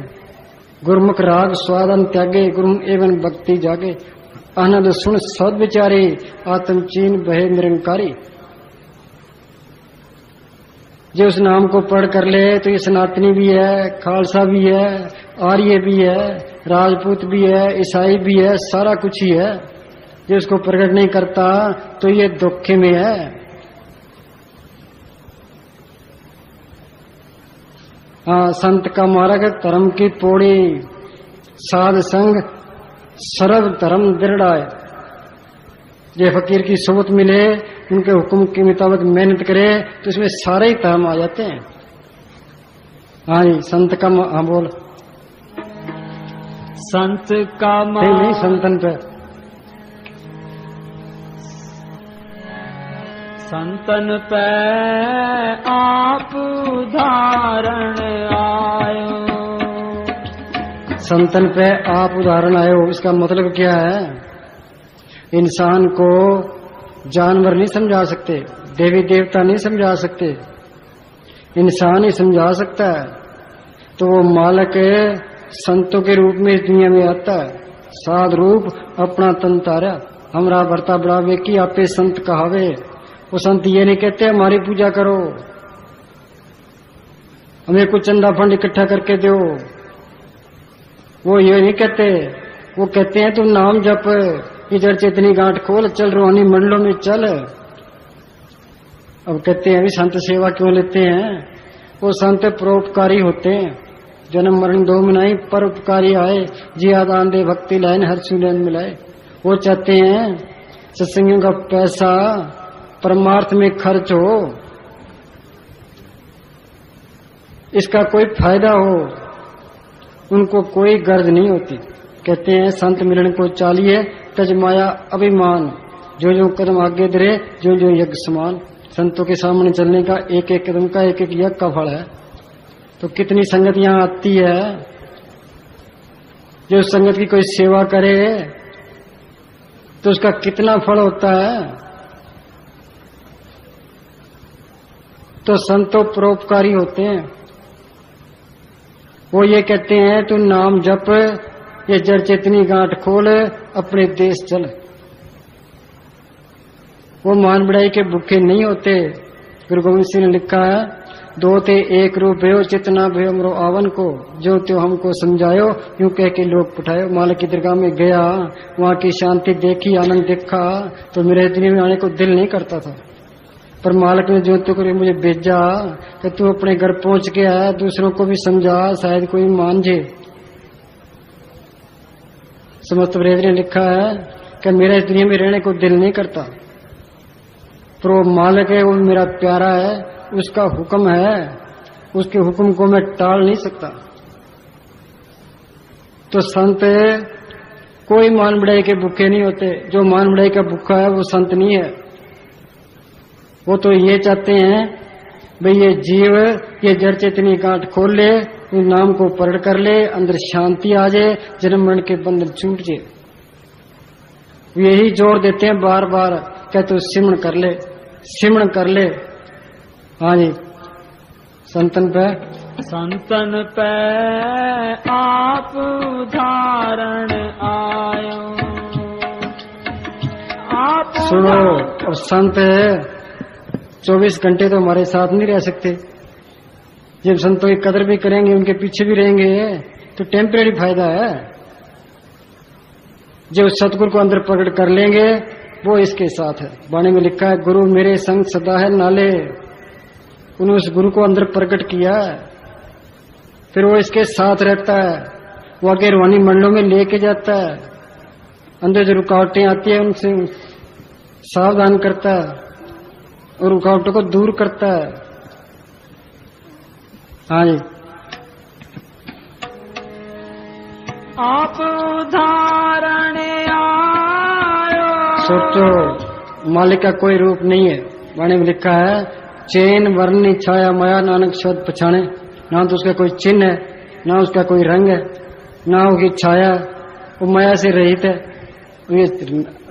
गुरमुख राग स्वादन त्यागे, गुरु एवं भक्ति जागे। आनंद सुन सद विचारे, आत्म चीन बहे निरंकारी। जो उस नाम को पढ़ कर ले तो ये सनातनी भी है, खालसा भी है, आर्य भी है, राजपूत भी है, ईसाई भी है, सारा कुछ ही है। जो उसको प्रकट नहीं करता तो ये धोखे में है। हाँ, संत का मार्ग धर्म की पौड़ी, साध संग सर्व धर्म दृढ़ाए। जो फकीर की सोबत मिले, उनके हुक्म के मुताबिक मेहनत करे तो इसमें सारे ही धर्म आ जाते हैं। हाँ जी, संत का हाँ बोल। संत का नहीं संतन पे। संतन पे आप उदाहरण आयो। संतन पे आप उदाहरण आयो, इसका मतलब क्या है? इंसान को जानवर नहीं समझा सकते, देवी देवता नहीं समझा सकते, इंसान ही समझा सकता है। तो वो मालक संतों के रूप में इस दुनिया में आता है। साध रूप अपना तन तारा, हमरा भरता बढ़ावे की आपे संत कहावे। वो संत ये नहीं कहते हमारी पूजा करो, हमें कुछ चंदा फंड इकट्ठा करके दो, वो ये नहीं कहते। वो कहते हैं तुम नाम जप, इधर चेतनी गांठ खोल, चल रूहानी मंडलों में चल। अब कहते हैं संत सेवा क्यों लेते हैं? वो संत परोपकारी होते हैं। जन्म मरण दो मिलाई परोपकारी आए, जिया दान दे भक्ति लाइन हर सुनैन मिलाए। वो चाहते हैं सत्संगियों का पैसा परमार्थ में खर्च हो, इसका कोई फायदा हो, उनको कोई गर्ज नहीं होती। कहते हैं संत मिलन को चालिए, तज माया अभिमान, जो जो कदम आगे धरे जो जो यज्ञ समान। संतों के सामने चलने का एक एक कदम का एक एक यज्ञ का फल है। तो कितनी संगत यहाँ आती है, जो संगत की कोई सेवा करे तो उसका कितना फल होता है। तो संतो परोपकारी होते हैं। वो ये कहते हैं तू नाम जप, ये जड़ चेतनी गांठ खोल, अपने देश चल। वो मान बढ़ाई के भूखे नहीं होते। गुरु गोविंद सिंह ने लिखा है, दो ते एक रूप भयो, चितना भयो मरो आवन को, जो त्यो हमको समझायो, यूं कह के लोग पठायो। मालिक की दरगाह में गया, वहां की शांति देखी, आनंद देखा, तो मेरे दुनिया में आने को दिल नहीं करता था। पर मालिक ने जो तो करे मुझे भेजा कि तू अपने घर पहुंच गया, दूसरों को भी समझा, शायद कोई मान जे। समस्त ब्रेद ने लिखा है कि मेरा इस दुनिया में रहने को दिल नहीं करता, पर वो मालिक है, वो मेरा प्यारा है, उसका हुक्म है, उसके हुक्म को मैं टाल नहीं सकता। तो संत कोई मान बढ़ाई के भूखे नहीं होते। जो मान बढ़ाई का भूखा है वो संत नहीं है। वो तो ये चाहते हैं भाई ये जीव ये जड़ चेतनी गांठ खोल ले, नाम को पढ़ कर ले, अंदर शांति आ जाए, जन्म मरण के बंधन छूट जाए। यही जोर देते हैं बार बार, क्या तो सिमरण कर ले, सिमरण कर ले। हाँ जी, संतन पे आप उदाहरण आयो। आप सुनो, और संत 24 घंटे तो हमारे साथ नहीं रह सकते। जब संतों की कदर भी करेंगे, उनके पीछे भी रहेंगे, तो टेम्परेरी फायदा है। जो सतगुरु को अंदर प्रकट कर लेंगे वो इसके साथ है। वाणी में लिखा है, गुरु मेरे संग सदा है नाले। उन्होंने उस गुरु को अंदर प्रकट किया, फिर वो इसके साथ रहता है, वो आगे रूहानी मंडलों में लेके जाता है, अंदर जो रुकावटें आती है उनसे सावधान करता है और रुकावटों को दूर करता है। हाँ जी, आप उदाहरण आयो। सोचो, मालिक का कोई रूप नहीं है। वाणी में लिखा है, चैन वर्ण छाया माया नानक शब्द पछाणे। ना तो उसका कोई चिन्ह है, ना उसका कोई रंग है, ना उसकी छाया, वो माया से रहित है। ये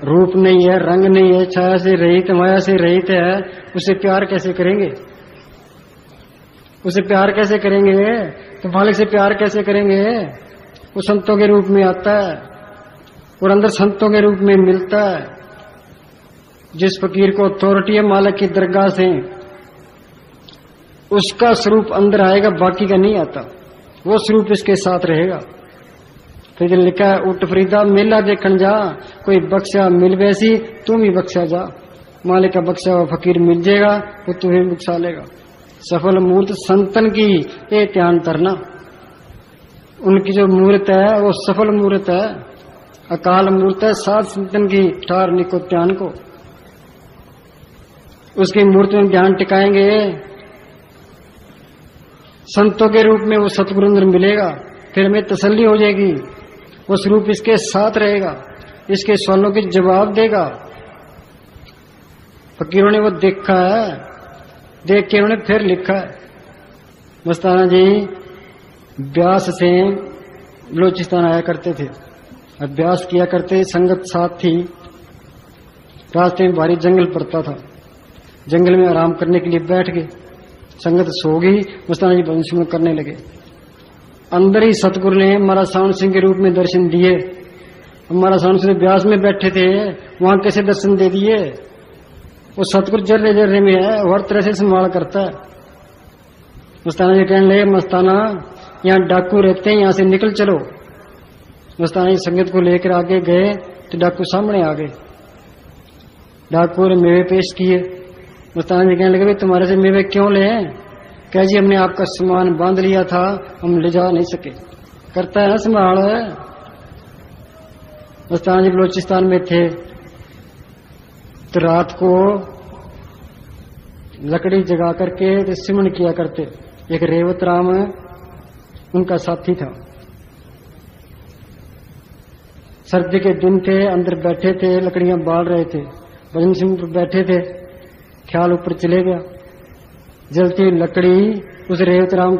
रूप नहीं है, रंग नहीं है, छाया से रहित, माया से रहित है। उसे प्यार कैसे करेंगे? उसे प्यार कैसे करेंगे? तो मालिक से प्यार कैसे करेंगे? वो संतों के रूप में आता है और अंदर संतों के रूप में मिलता है। जिस फकीर को अथॉरिटी है मालिक की दरगाह से, उसका स्वरूप अंदर आएगा, बाकी का नहीं आता। वो स्वरूप इसके साथ रहेगा। फिर जो लिखा है, उठ फरीदा मेला देखन जा, कोई बख्शा मिल वैसी तुम ही बख्शा जा। मालिक का बख्शा हुआ फकीर मिल जाएगा तो तुम्हें बख्शा लेगा। सफल मूर्त संतन की ये ध्यान करना। उनकी जो मूर्त है वो सफल मूर्त है, अकाल मूर्त है, सात संतन की ठार निको ध्यान को। उसकी मूर्ति में ध्यान टिकाएंगे, संतों के रूप में वो सतगुरु अंदर मिलेगा, फिर हमें तसल्ली हो जाएगी। वो स्वरूप इसके साथ रहेगा, इसके सवालों के जवाब देगा। फकीरों ने वो देखा है, देख के उन्होंने फिर लिखा है। मस्ताना जी ब्यास से बलोचिस्तान आया करते थे, अभ्यास किया करते, संगत साथ थी। रास्ते में भारी जंगल पड़ता था, जंगल में आराम करने के लिए बैठ गए। संगत सो गई, मस्ताना जी बंश में करने लगे। अंदर ही सतगुरु ने महाराज सावन सिंह के रूप में दर्शन दिए। महाराज सावन सिंह ब्यास में बैठे थे, वहां कैसे दर्शन दे दिए? वो सतगुरु जर्रे जर्रे में है, हर तरह से संभाल करता है। मस्ताना जी कहने लगे, मस्ताना यहाँ डाकू रहते हैं, यहाँ से निकल चलो। मस्ताना जी संगत को लेकर आगे गए तो डाकू सामने आ गए। डाकू ने मेवे पेश किए। मस्ताना जी कहने लगे, भाई तुम्हारे से मेवे क्यों ले? कह जी हमने आपका सामान बांध लिया था, हम ले जा नहीं सके। करता है ना संभाल। मस्ताना जी बलोचिस्तान में थे तो रात को लकड़ी जगा करके तो सिमन किया करते। एक रेवत राम उनका साथी था। सर्दी के दिन थे, अंदर बैठे थे, लकड़ियां बाल रहे थे, भजन सिंह पर बैठे थे। ख्याल ऊपर चले गया, जलती लकड़ी उस रेवत राम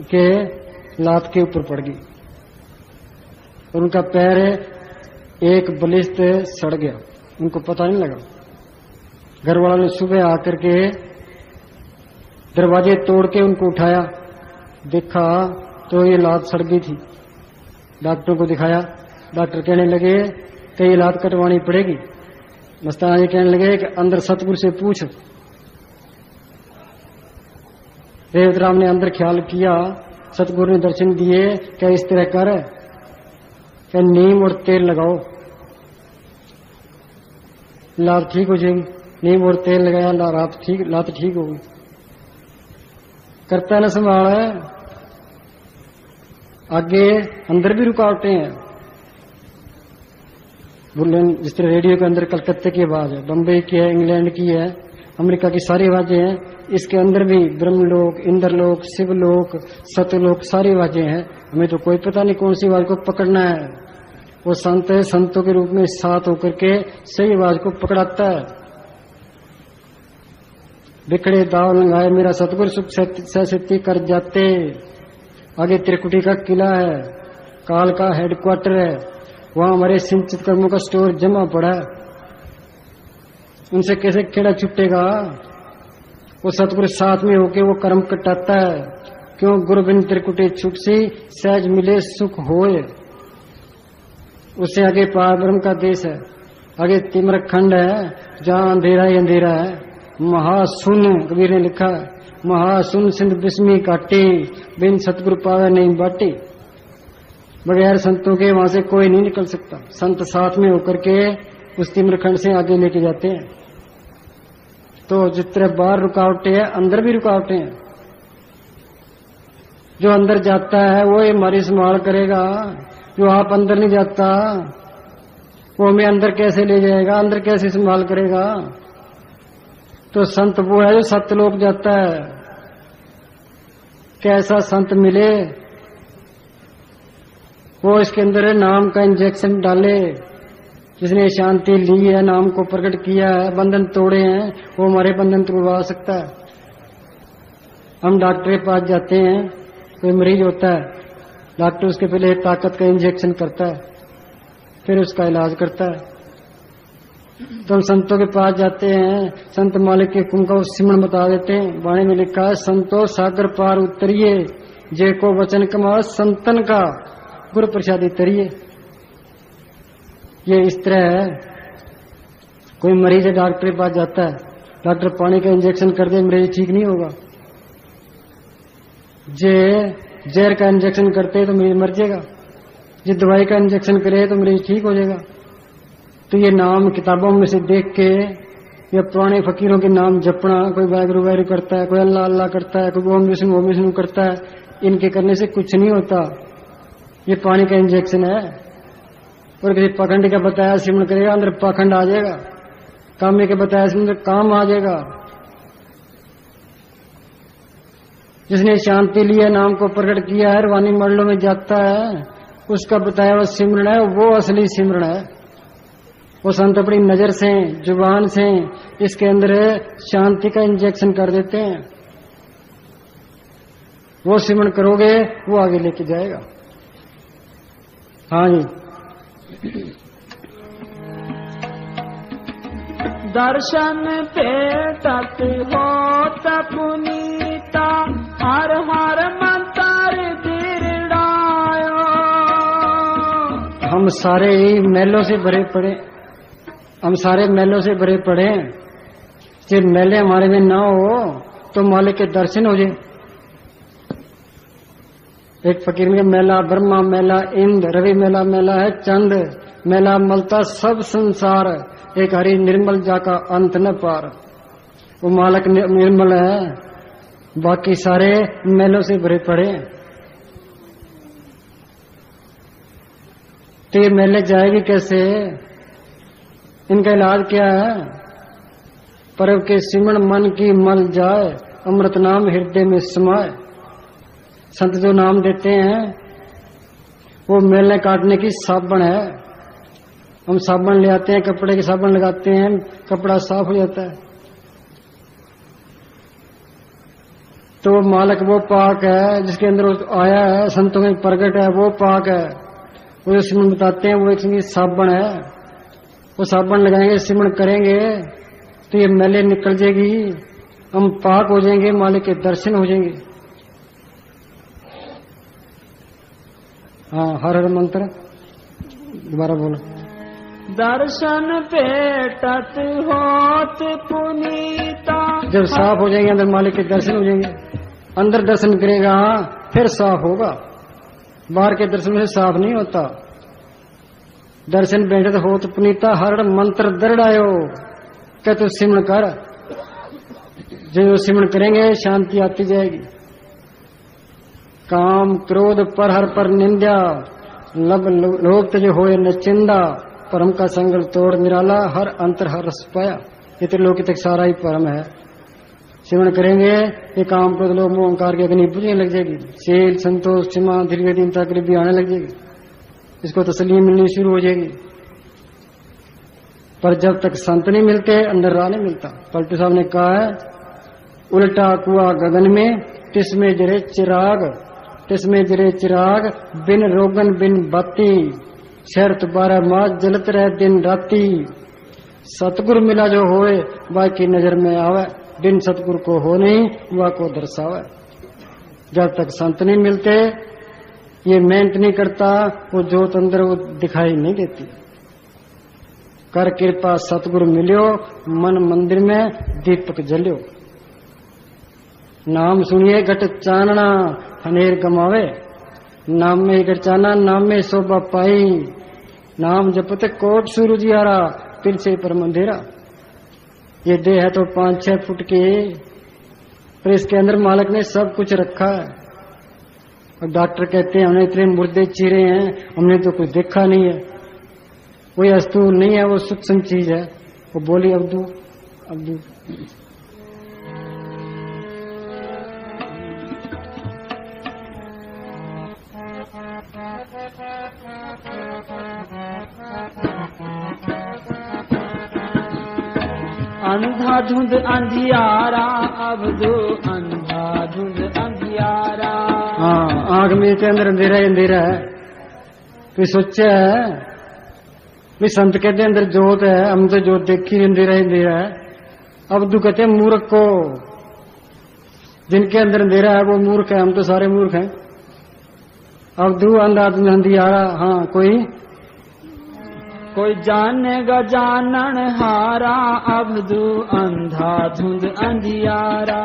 के लात के ऊपर पड़ गई और उनका पैर एक बलिष्ठ सड़ गया। उनको पता नहीं लगा। घर वालों ने सुबह आकर के दरवाजे तोड़ के उनको उठाया, देखा तो ये लात सड़ गई थी। डॉक्टर को दिखाया, डॉक्टर कहने लगे कि ये लात कटवानी पड़ेगी। मस्ताना जी कहने लगे कि अंदर सतगुरु से पूछ। रेवत राम ने अंदर ख्याल किया, सतगुरु ने दर्शन दिए, क्या इस तरह कर, क्या नीम और तेल लगाओ, लात ठीक हो जाएगी। नीम और तेल लगाया, लात ठीक हो गई। करता है ना संभाल। आगे अंदर भी रुकावटें हैं। बुलेन जिस तरह रेडियो के अंदर कलकत्ते की आवाज है, बम्बई की है, इंग्लैंड की है, अमेरिका की सारी आवाजें हैं। इसके अंदर भी ब्रह्मलोक, इंद्रलोक, शिवलोक, सतलोक सारी आवाजें हैं। हमें तो कोई पता नहीं कौन सी आवाज को पकड़ना है। वो संत है, संतों के रूप में साथ होकर के सही आवाज को पकड़ाता है। बिखड़े दाव लंगाए मेरा सतगुरु सुख सहसिद्धि कर जाते। आगे त्रिकुटी का किला है, काल का हेडक्वार्टर है, वहां हमारे सिंचित कर्मों का स्टोर जमा पड़ा है। उनसे कैसे खेड़ा छुटेगा? वो सतगुरु साथ में होके वो कर्म कटाता है। क्यों गुरु बिन त्रिकुटी छुट सी सहज मिले सुख होए। उससे आगे पार ब्रह्म का देश है, आगे तिम्र खंड है जहां अंधेरा ही अंधेरा है। महासुन कबीर ने लिखा, महासुन सिंध बिस्मी काटी, बिन सतगुरु पावे नहीं बाटी। बगैर संतों के वहां से कोई नहीं निकल सकता। संत साथ में होकर के उस तिम्र खंड से आगे लेके जाते हैं। तो जितने बाहर रुकावटें हैं, अंदर भी रुकावटें हैं। जो अंदर जाता है वो हमारी संभाल करेगा। जो आप अंदर नहीं जाता वो हमें अंदर कैसे ले जाएगा, अंदर कैसे संभाल करेगा? तो संत वो है जो सत्यलोक जाता है। कैसा संत मिले वो इसके अंदर नाम का इंजेक्शन डाले। जिसने शांति ली है, नाम को प्रकट किया है, बंधन तोड़े हैं, वो हमारे बंधन तोड़वा सकता है। हम डॉक्टर के पास जाते हैं, कोई मरीज होता है, डॉक्टर उसके पहले ताकत का इंजेक्शन करता है, फिर उसका इलाज करता है। तो हम संतों के पास जाते हैं, संत मालिक के कुंभ का सिमरण बता देते हैं। वाणी में लिखा है, संतो सागर पार उतरिए, जे को वचन कमा संतन का गुरु प्रसादी तरिए। ये इस तरह है। कोई मरीज डॉक्टर के पास जाता है, डॉक्टर पानी का इंजेक्शन कर दे, मरीज ठीक नहीं होगा। जे जहर का इंजेक्शन करते तो मरीज मर जाएगा, जो दवाई का इंजेक्शन करे तो मरीज ठीक हो जाएगा। तो ये नाम किताबों में से देख के या पुराने फकीरों के नाम जपना, कोई वाहिगुरु वाहिगुरु करता है, कोई अल्लाह अल्लाह करता है, कोई ओम विष्णु करता है, इनके करने से कुछ नहीं होता। ये पानी का इंजेक्शन है। और किसी पाखंड का बताया सिमरण करेगा अंदर पाखंड आ जाएगा, कामे के बताया सिमरण काम आ जाएगा। जिसने शांति लिया, नाम को प्रकट किया है, वाणी मंडलों में जाता है, उसका बताया हुआ सिमरण है, वो असली सिमरण है। वो संत अपनी नजर से, जुबान से इसके अंदर शांति का इंजेक्शन कर देते हैं। वो सिमरण करोगे वो आगे लेके जाएगा। हाँ जी। दर्शन भेटत होत पुनीता, हर हर मंत्र दृढ़ायो। हम सारे ही मैलों से भरे पड़े, हम सारे मैलों से भरे पड़े। सिर्फ मैले हमारे में ना हो तो मालिक के दर्शन हो जाए। एक फकीर में मेला ब्रह्मा, मेला इंद्र, रवि मेला, मेला है चंद, मेला मलता सब संसार, एक हरि निर्मल जाका अंत न पार। वो मालक निर्मल है, बाकी सारे मेलों से भरे पड़े। तो ये मेले जाएगी कैसे? इनका इलाज क्या है? परव के सिमरण मन की मल जाए, अमृत नाम हृदय में समाए। संत जो नाम देते हैं वो मेले काटने की साबुन है। हम साबुन ले आते हैं, कपड़े की साबुन लगाते हैं, कपड़ा साफ हो जाता है। तो मालक वो पाक है जिसके अंदर आया है, संतों में प्रगट है, वो पाक है। वो सिमरण बताते हैं वो एक साबुन है। वो साबुन लगाएंगे, सिमरण करेंगे तो ये मैले निकल जाएगी, हम पाक हो जाएंगे, मालिक के दर्शन हो जाएंगे। हाँ, हर हर मंत्र दोबारा बोलो। दर्शन भेटत होत पुनीता। जब साफ हो जाएंगे अंदर, मालिक के दर्शन हो जाएंगे। अंदर दर्शन करेगा फिर साफ होगा, बाहर के दर्शन से साफ नहीं होता। दर्शन भेटत होत पुनीता, हर मंत्र दृढ़ायो। क्या तो सिमरण कर, जो सिमरण करेंगे शांति आती जाएगी। काम क्रोध पर हर पर निंदा, लब लोग तज होए न चिंदा। परम का संगल तोड़ निराला, हर अंतर हर रस पाया। ये तो लोक तक सारा ही परम है। सिमरण करेंगे ये काम क्रोध लोग मोह अहंकार की अग्नि बुझने लग जाएगी। शील संतोष क्षमा दीर्घ दीनता करीबी आने लग जाएगी, इसको तसल्ली मिलनी शुरू हो जाएगी। पर जब तक संत नहीं मिलते अंदर राह नहीं मिलता। पलटू साहब ने कहा है, उल्टा कुआ गगन में तिसमें जरे चिराग, तिसमें जरे चिराग बिन रोगन बिन बाती। शर्त 12 मास जलत रहे दिन राती। सतगुरु मिला जो होए बाकी नजर में आवे, बिन सतगुरु को हो नहीं वह को दर्शावे। जब तक संत नहीं मिलते, ये मेहनत नहीं करता, वो जोत अंदर वो दिखाई नहीं देती। कर कृपा सतगुरु मिलियो, मन मंदिर में दीपक जलियो। नाम सुनिए घट चानना, हनेर गमावे। नाम में घट चाना, नाम में शोभा पाई। नाम जपते कोट सूरज यारा, फिर से पर मंदिरा। ये देह है तो 5-6 फुट की, पर इसके अंदर मालिक ने सब कुछ रखा है। और डॉक्टर कहते हैं हमने इतने मुर्दे चीरे हैं, हमने तो कुछ देखा नहीं है। कोई अस्तूल नहीं है, वो सूक्ष्म चीज है। वो बोली अब्दू अब्दू। अंधाधुंध अंधियारा अब्दू, अंधाधुंध अंधियारा। हाँ, आंख में के अंदर अंधेरा ही अंधेरा है। तो सोचा है भी संत कहते अंदर जोत है, हम तो जोत देखी अंधेरा ही अंधेरा है। अब्दू कहते हैं मूर्ख को, जिनके अंदर अंधेरा है वो मूर्ख है, हम तो सारे मूर्ख हैं। अब्दू अंधाधुंध अंधियारा। हाँ, कोई जानेगा जानन हारा, अब्दू अंधाधुंध अंधियारा।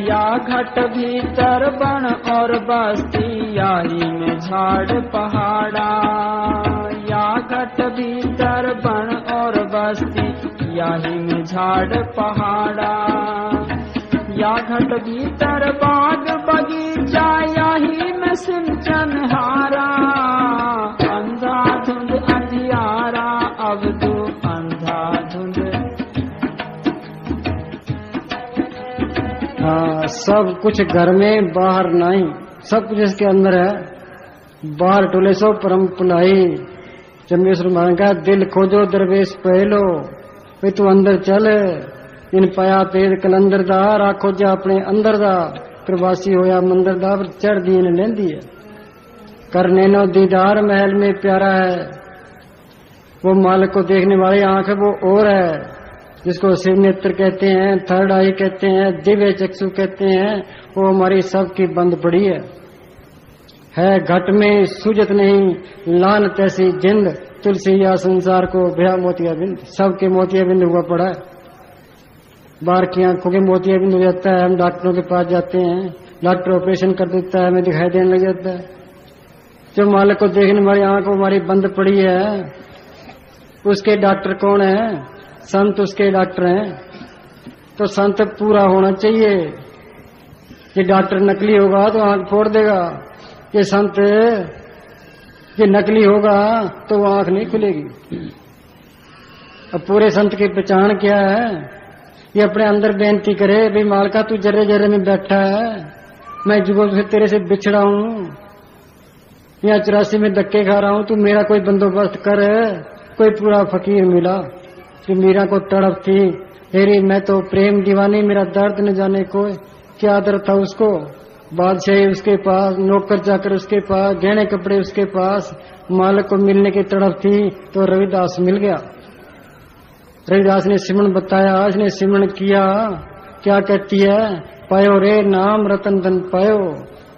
या घट भीतर बन और बस्ती, याही में झाड़ पहाड़ा। या घट भीतर बन और बस्ती, याही में झाड़ पहाड़ा। या घट भीतर बाग बगीचा, याही में सिंचन हारा। अंधा धुंध अंधियारा, अब तो अंधा धुंध। हाँ, सब कुछ घर में बाहर नहीं, सब कुछ इसके अंदर है। बाहर टोले सो परम पुलाई। जमेश्वर महाराज का दिल खोजो दरवेश पहलो, भाई तू अंदर चल। इन पाया पेड़ कलंदर दा, राखो जा अपने अंदर दा। प्रवासी होया मंदिर दा, पर चढ़ दी ने लेंदी है। करने नो दीदार महल में प्यारा है, वो मालिक को देखने वाली आंख है वो और है, जिसको शिव नेत्र कहते हैं, थर्ड आई कहते हैं, दिव्य चक्षु कहते हैं। वो हमारी सबकी बंद पड़ी है घट में सूजत नहीं लान तैसी जिंद। तुलसी या संसार को भया मोतिया बिंद, सबके मोतिया बिंद हुआ पड़ा है। बाहर की आंखों के मोतिया बिंद हो जाता है, हम डॉक्टरों के पास जाते हैं, डॉक्टर ऑपरेशन कर देता है, हमें दिखाई देने लग जाता है। जो मालिक को देखने वाली आंख हमारी बंद पड़ी है, उसके डॉक्टर कौन है? संत उसके डॉक्टर हैं। तो संत पूरा होना चाहिए। ये डॉक्टर नकली होगा तो आंख फोड़ देगा, ये संत ये नकली होगा तो वो आंख नहीं खुलेगी। अब पूरे संत की पहचान क्या है? ये अपने अंदर बेनती करे, भाई मालका तू जर्रे जर्रे में बैठा है, मैं जुगों से तेरे से बिछड़ा हूं, यहाँ 84 में धक्के खा रहा हूं, तू मेरा कोई बंदोबस्त कर। कोई पूरा फकीर मिला जो मीरा को तड़प थी, हेरी मैं तो प्रेम दीवानी, मेरा दर्द न जाने कोई। क्या दर्द था उसको? बादशाही उसके पास, नौकर चाकर उसके पास, गहने कपड़े उसके पास, मालिक को मिलने की तड़प थी। तो रविदास मिल गया। रविदास ने सिमरन बताया, उसने सिमरन किया। क्या कहती है? पायो रे नाम रतन धन पायो,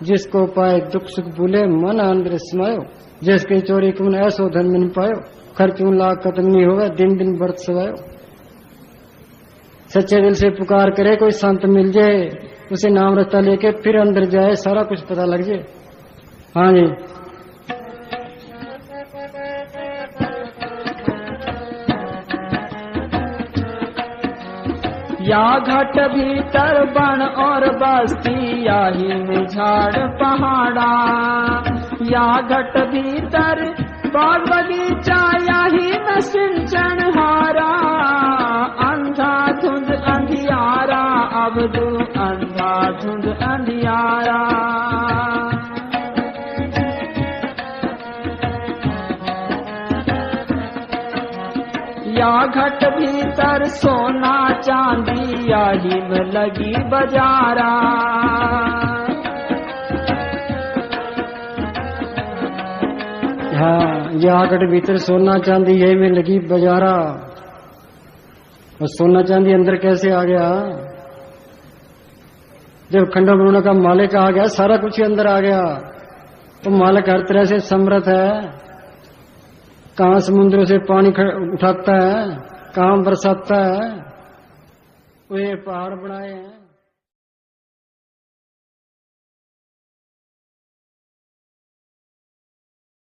जिसको पाए दुख सुख भूले मन आनंद समायो। जिसके चोरी कुन ऐसो धन मिल पायो, खर्चूं लाख खत्म नहीं होगा, दिन दिन बरत सवायो। सच्चे दिल से पुकार करे कोई संत मिल जाए, उसे नाम रास्ता लेके फिर अंदर जाए, सारा कुछ पता लग जाए। हाँ जी। या घट भीतर बन और बस्ती, याही में झाड़ पहाड़ा। या घट भीतर बाग बगीचा, याही में सिंचन हारा। अंधा धुंध अंधियारा, अब दो अंधा धुंध अंधियारा। या घट भीतर सोना चांदी, याही में लगी बजारा। हाँ, या घट भीतर सोना चांदी, यही में लगी बजारा। और सोना चांदी अंदर कैसे आ गया? जब खंडो ब्रह्मणों का मालिक आ गया, सारा कुछ ही अंदर आ गया। तो मालिक हर तरह से समर्थ है। कहाँ समुद्रों से पानी उठाता है, कहाँ बरसाता है, वो ये पहाड़ बनाए हैं।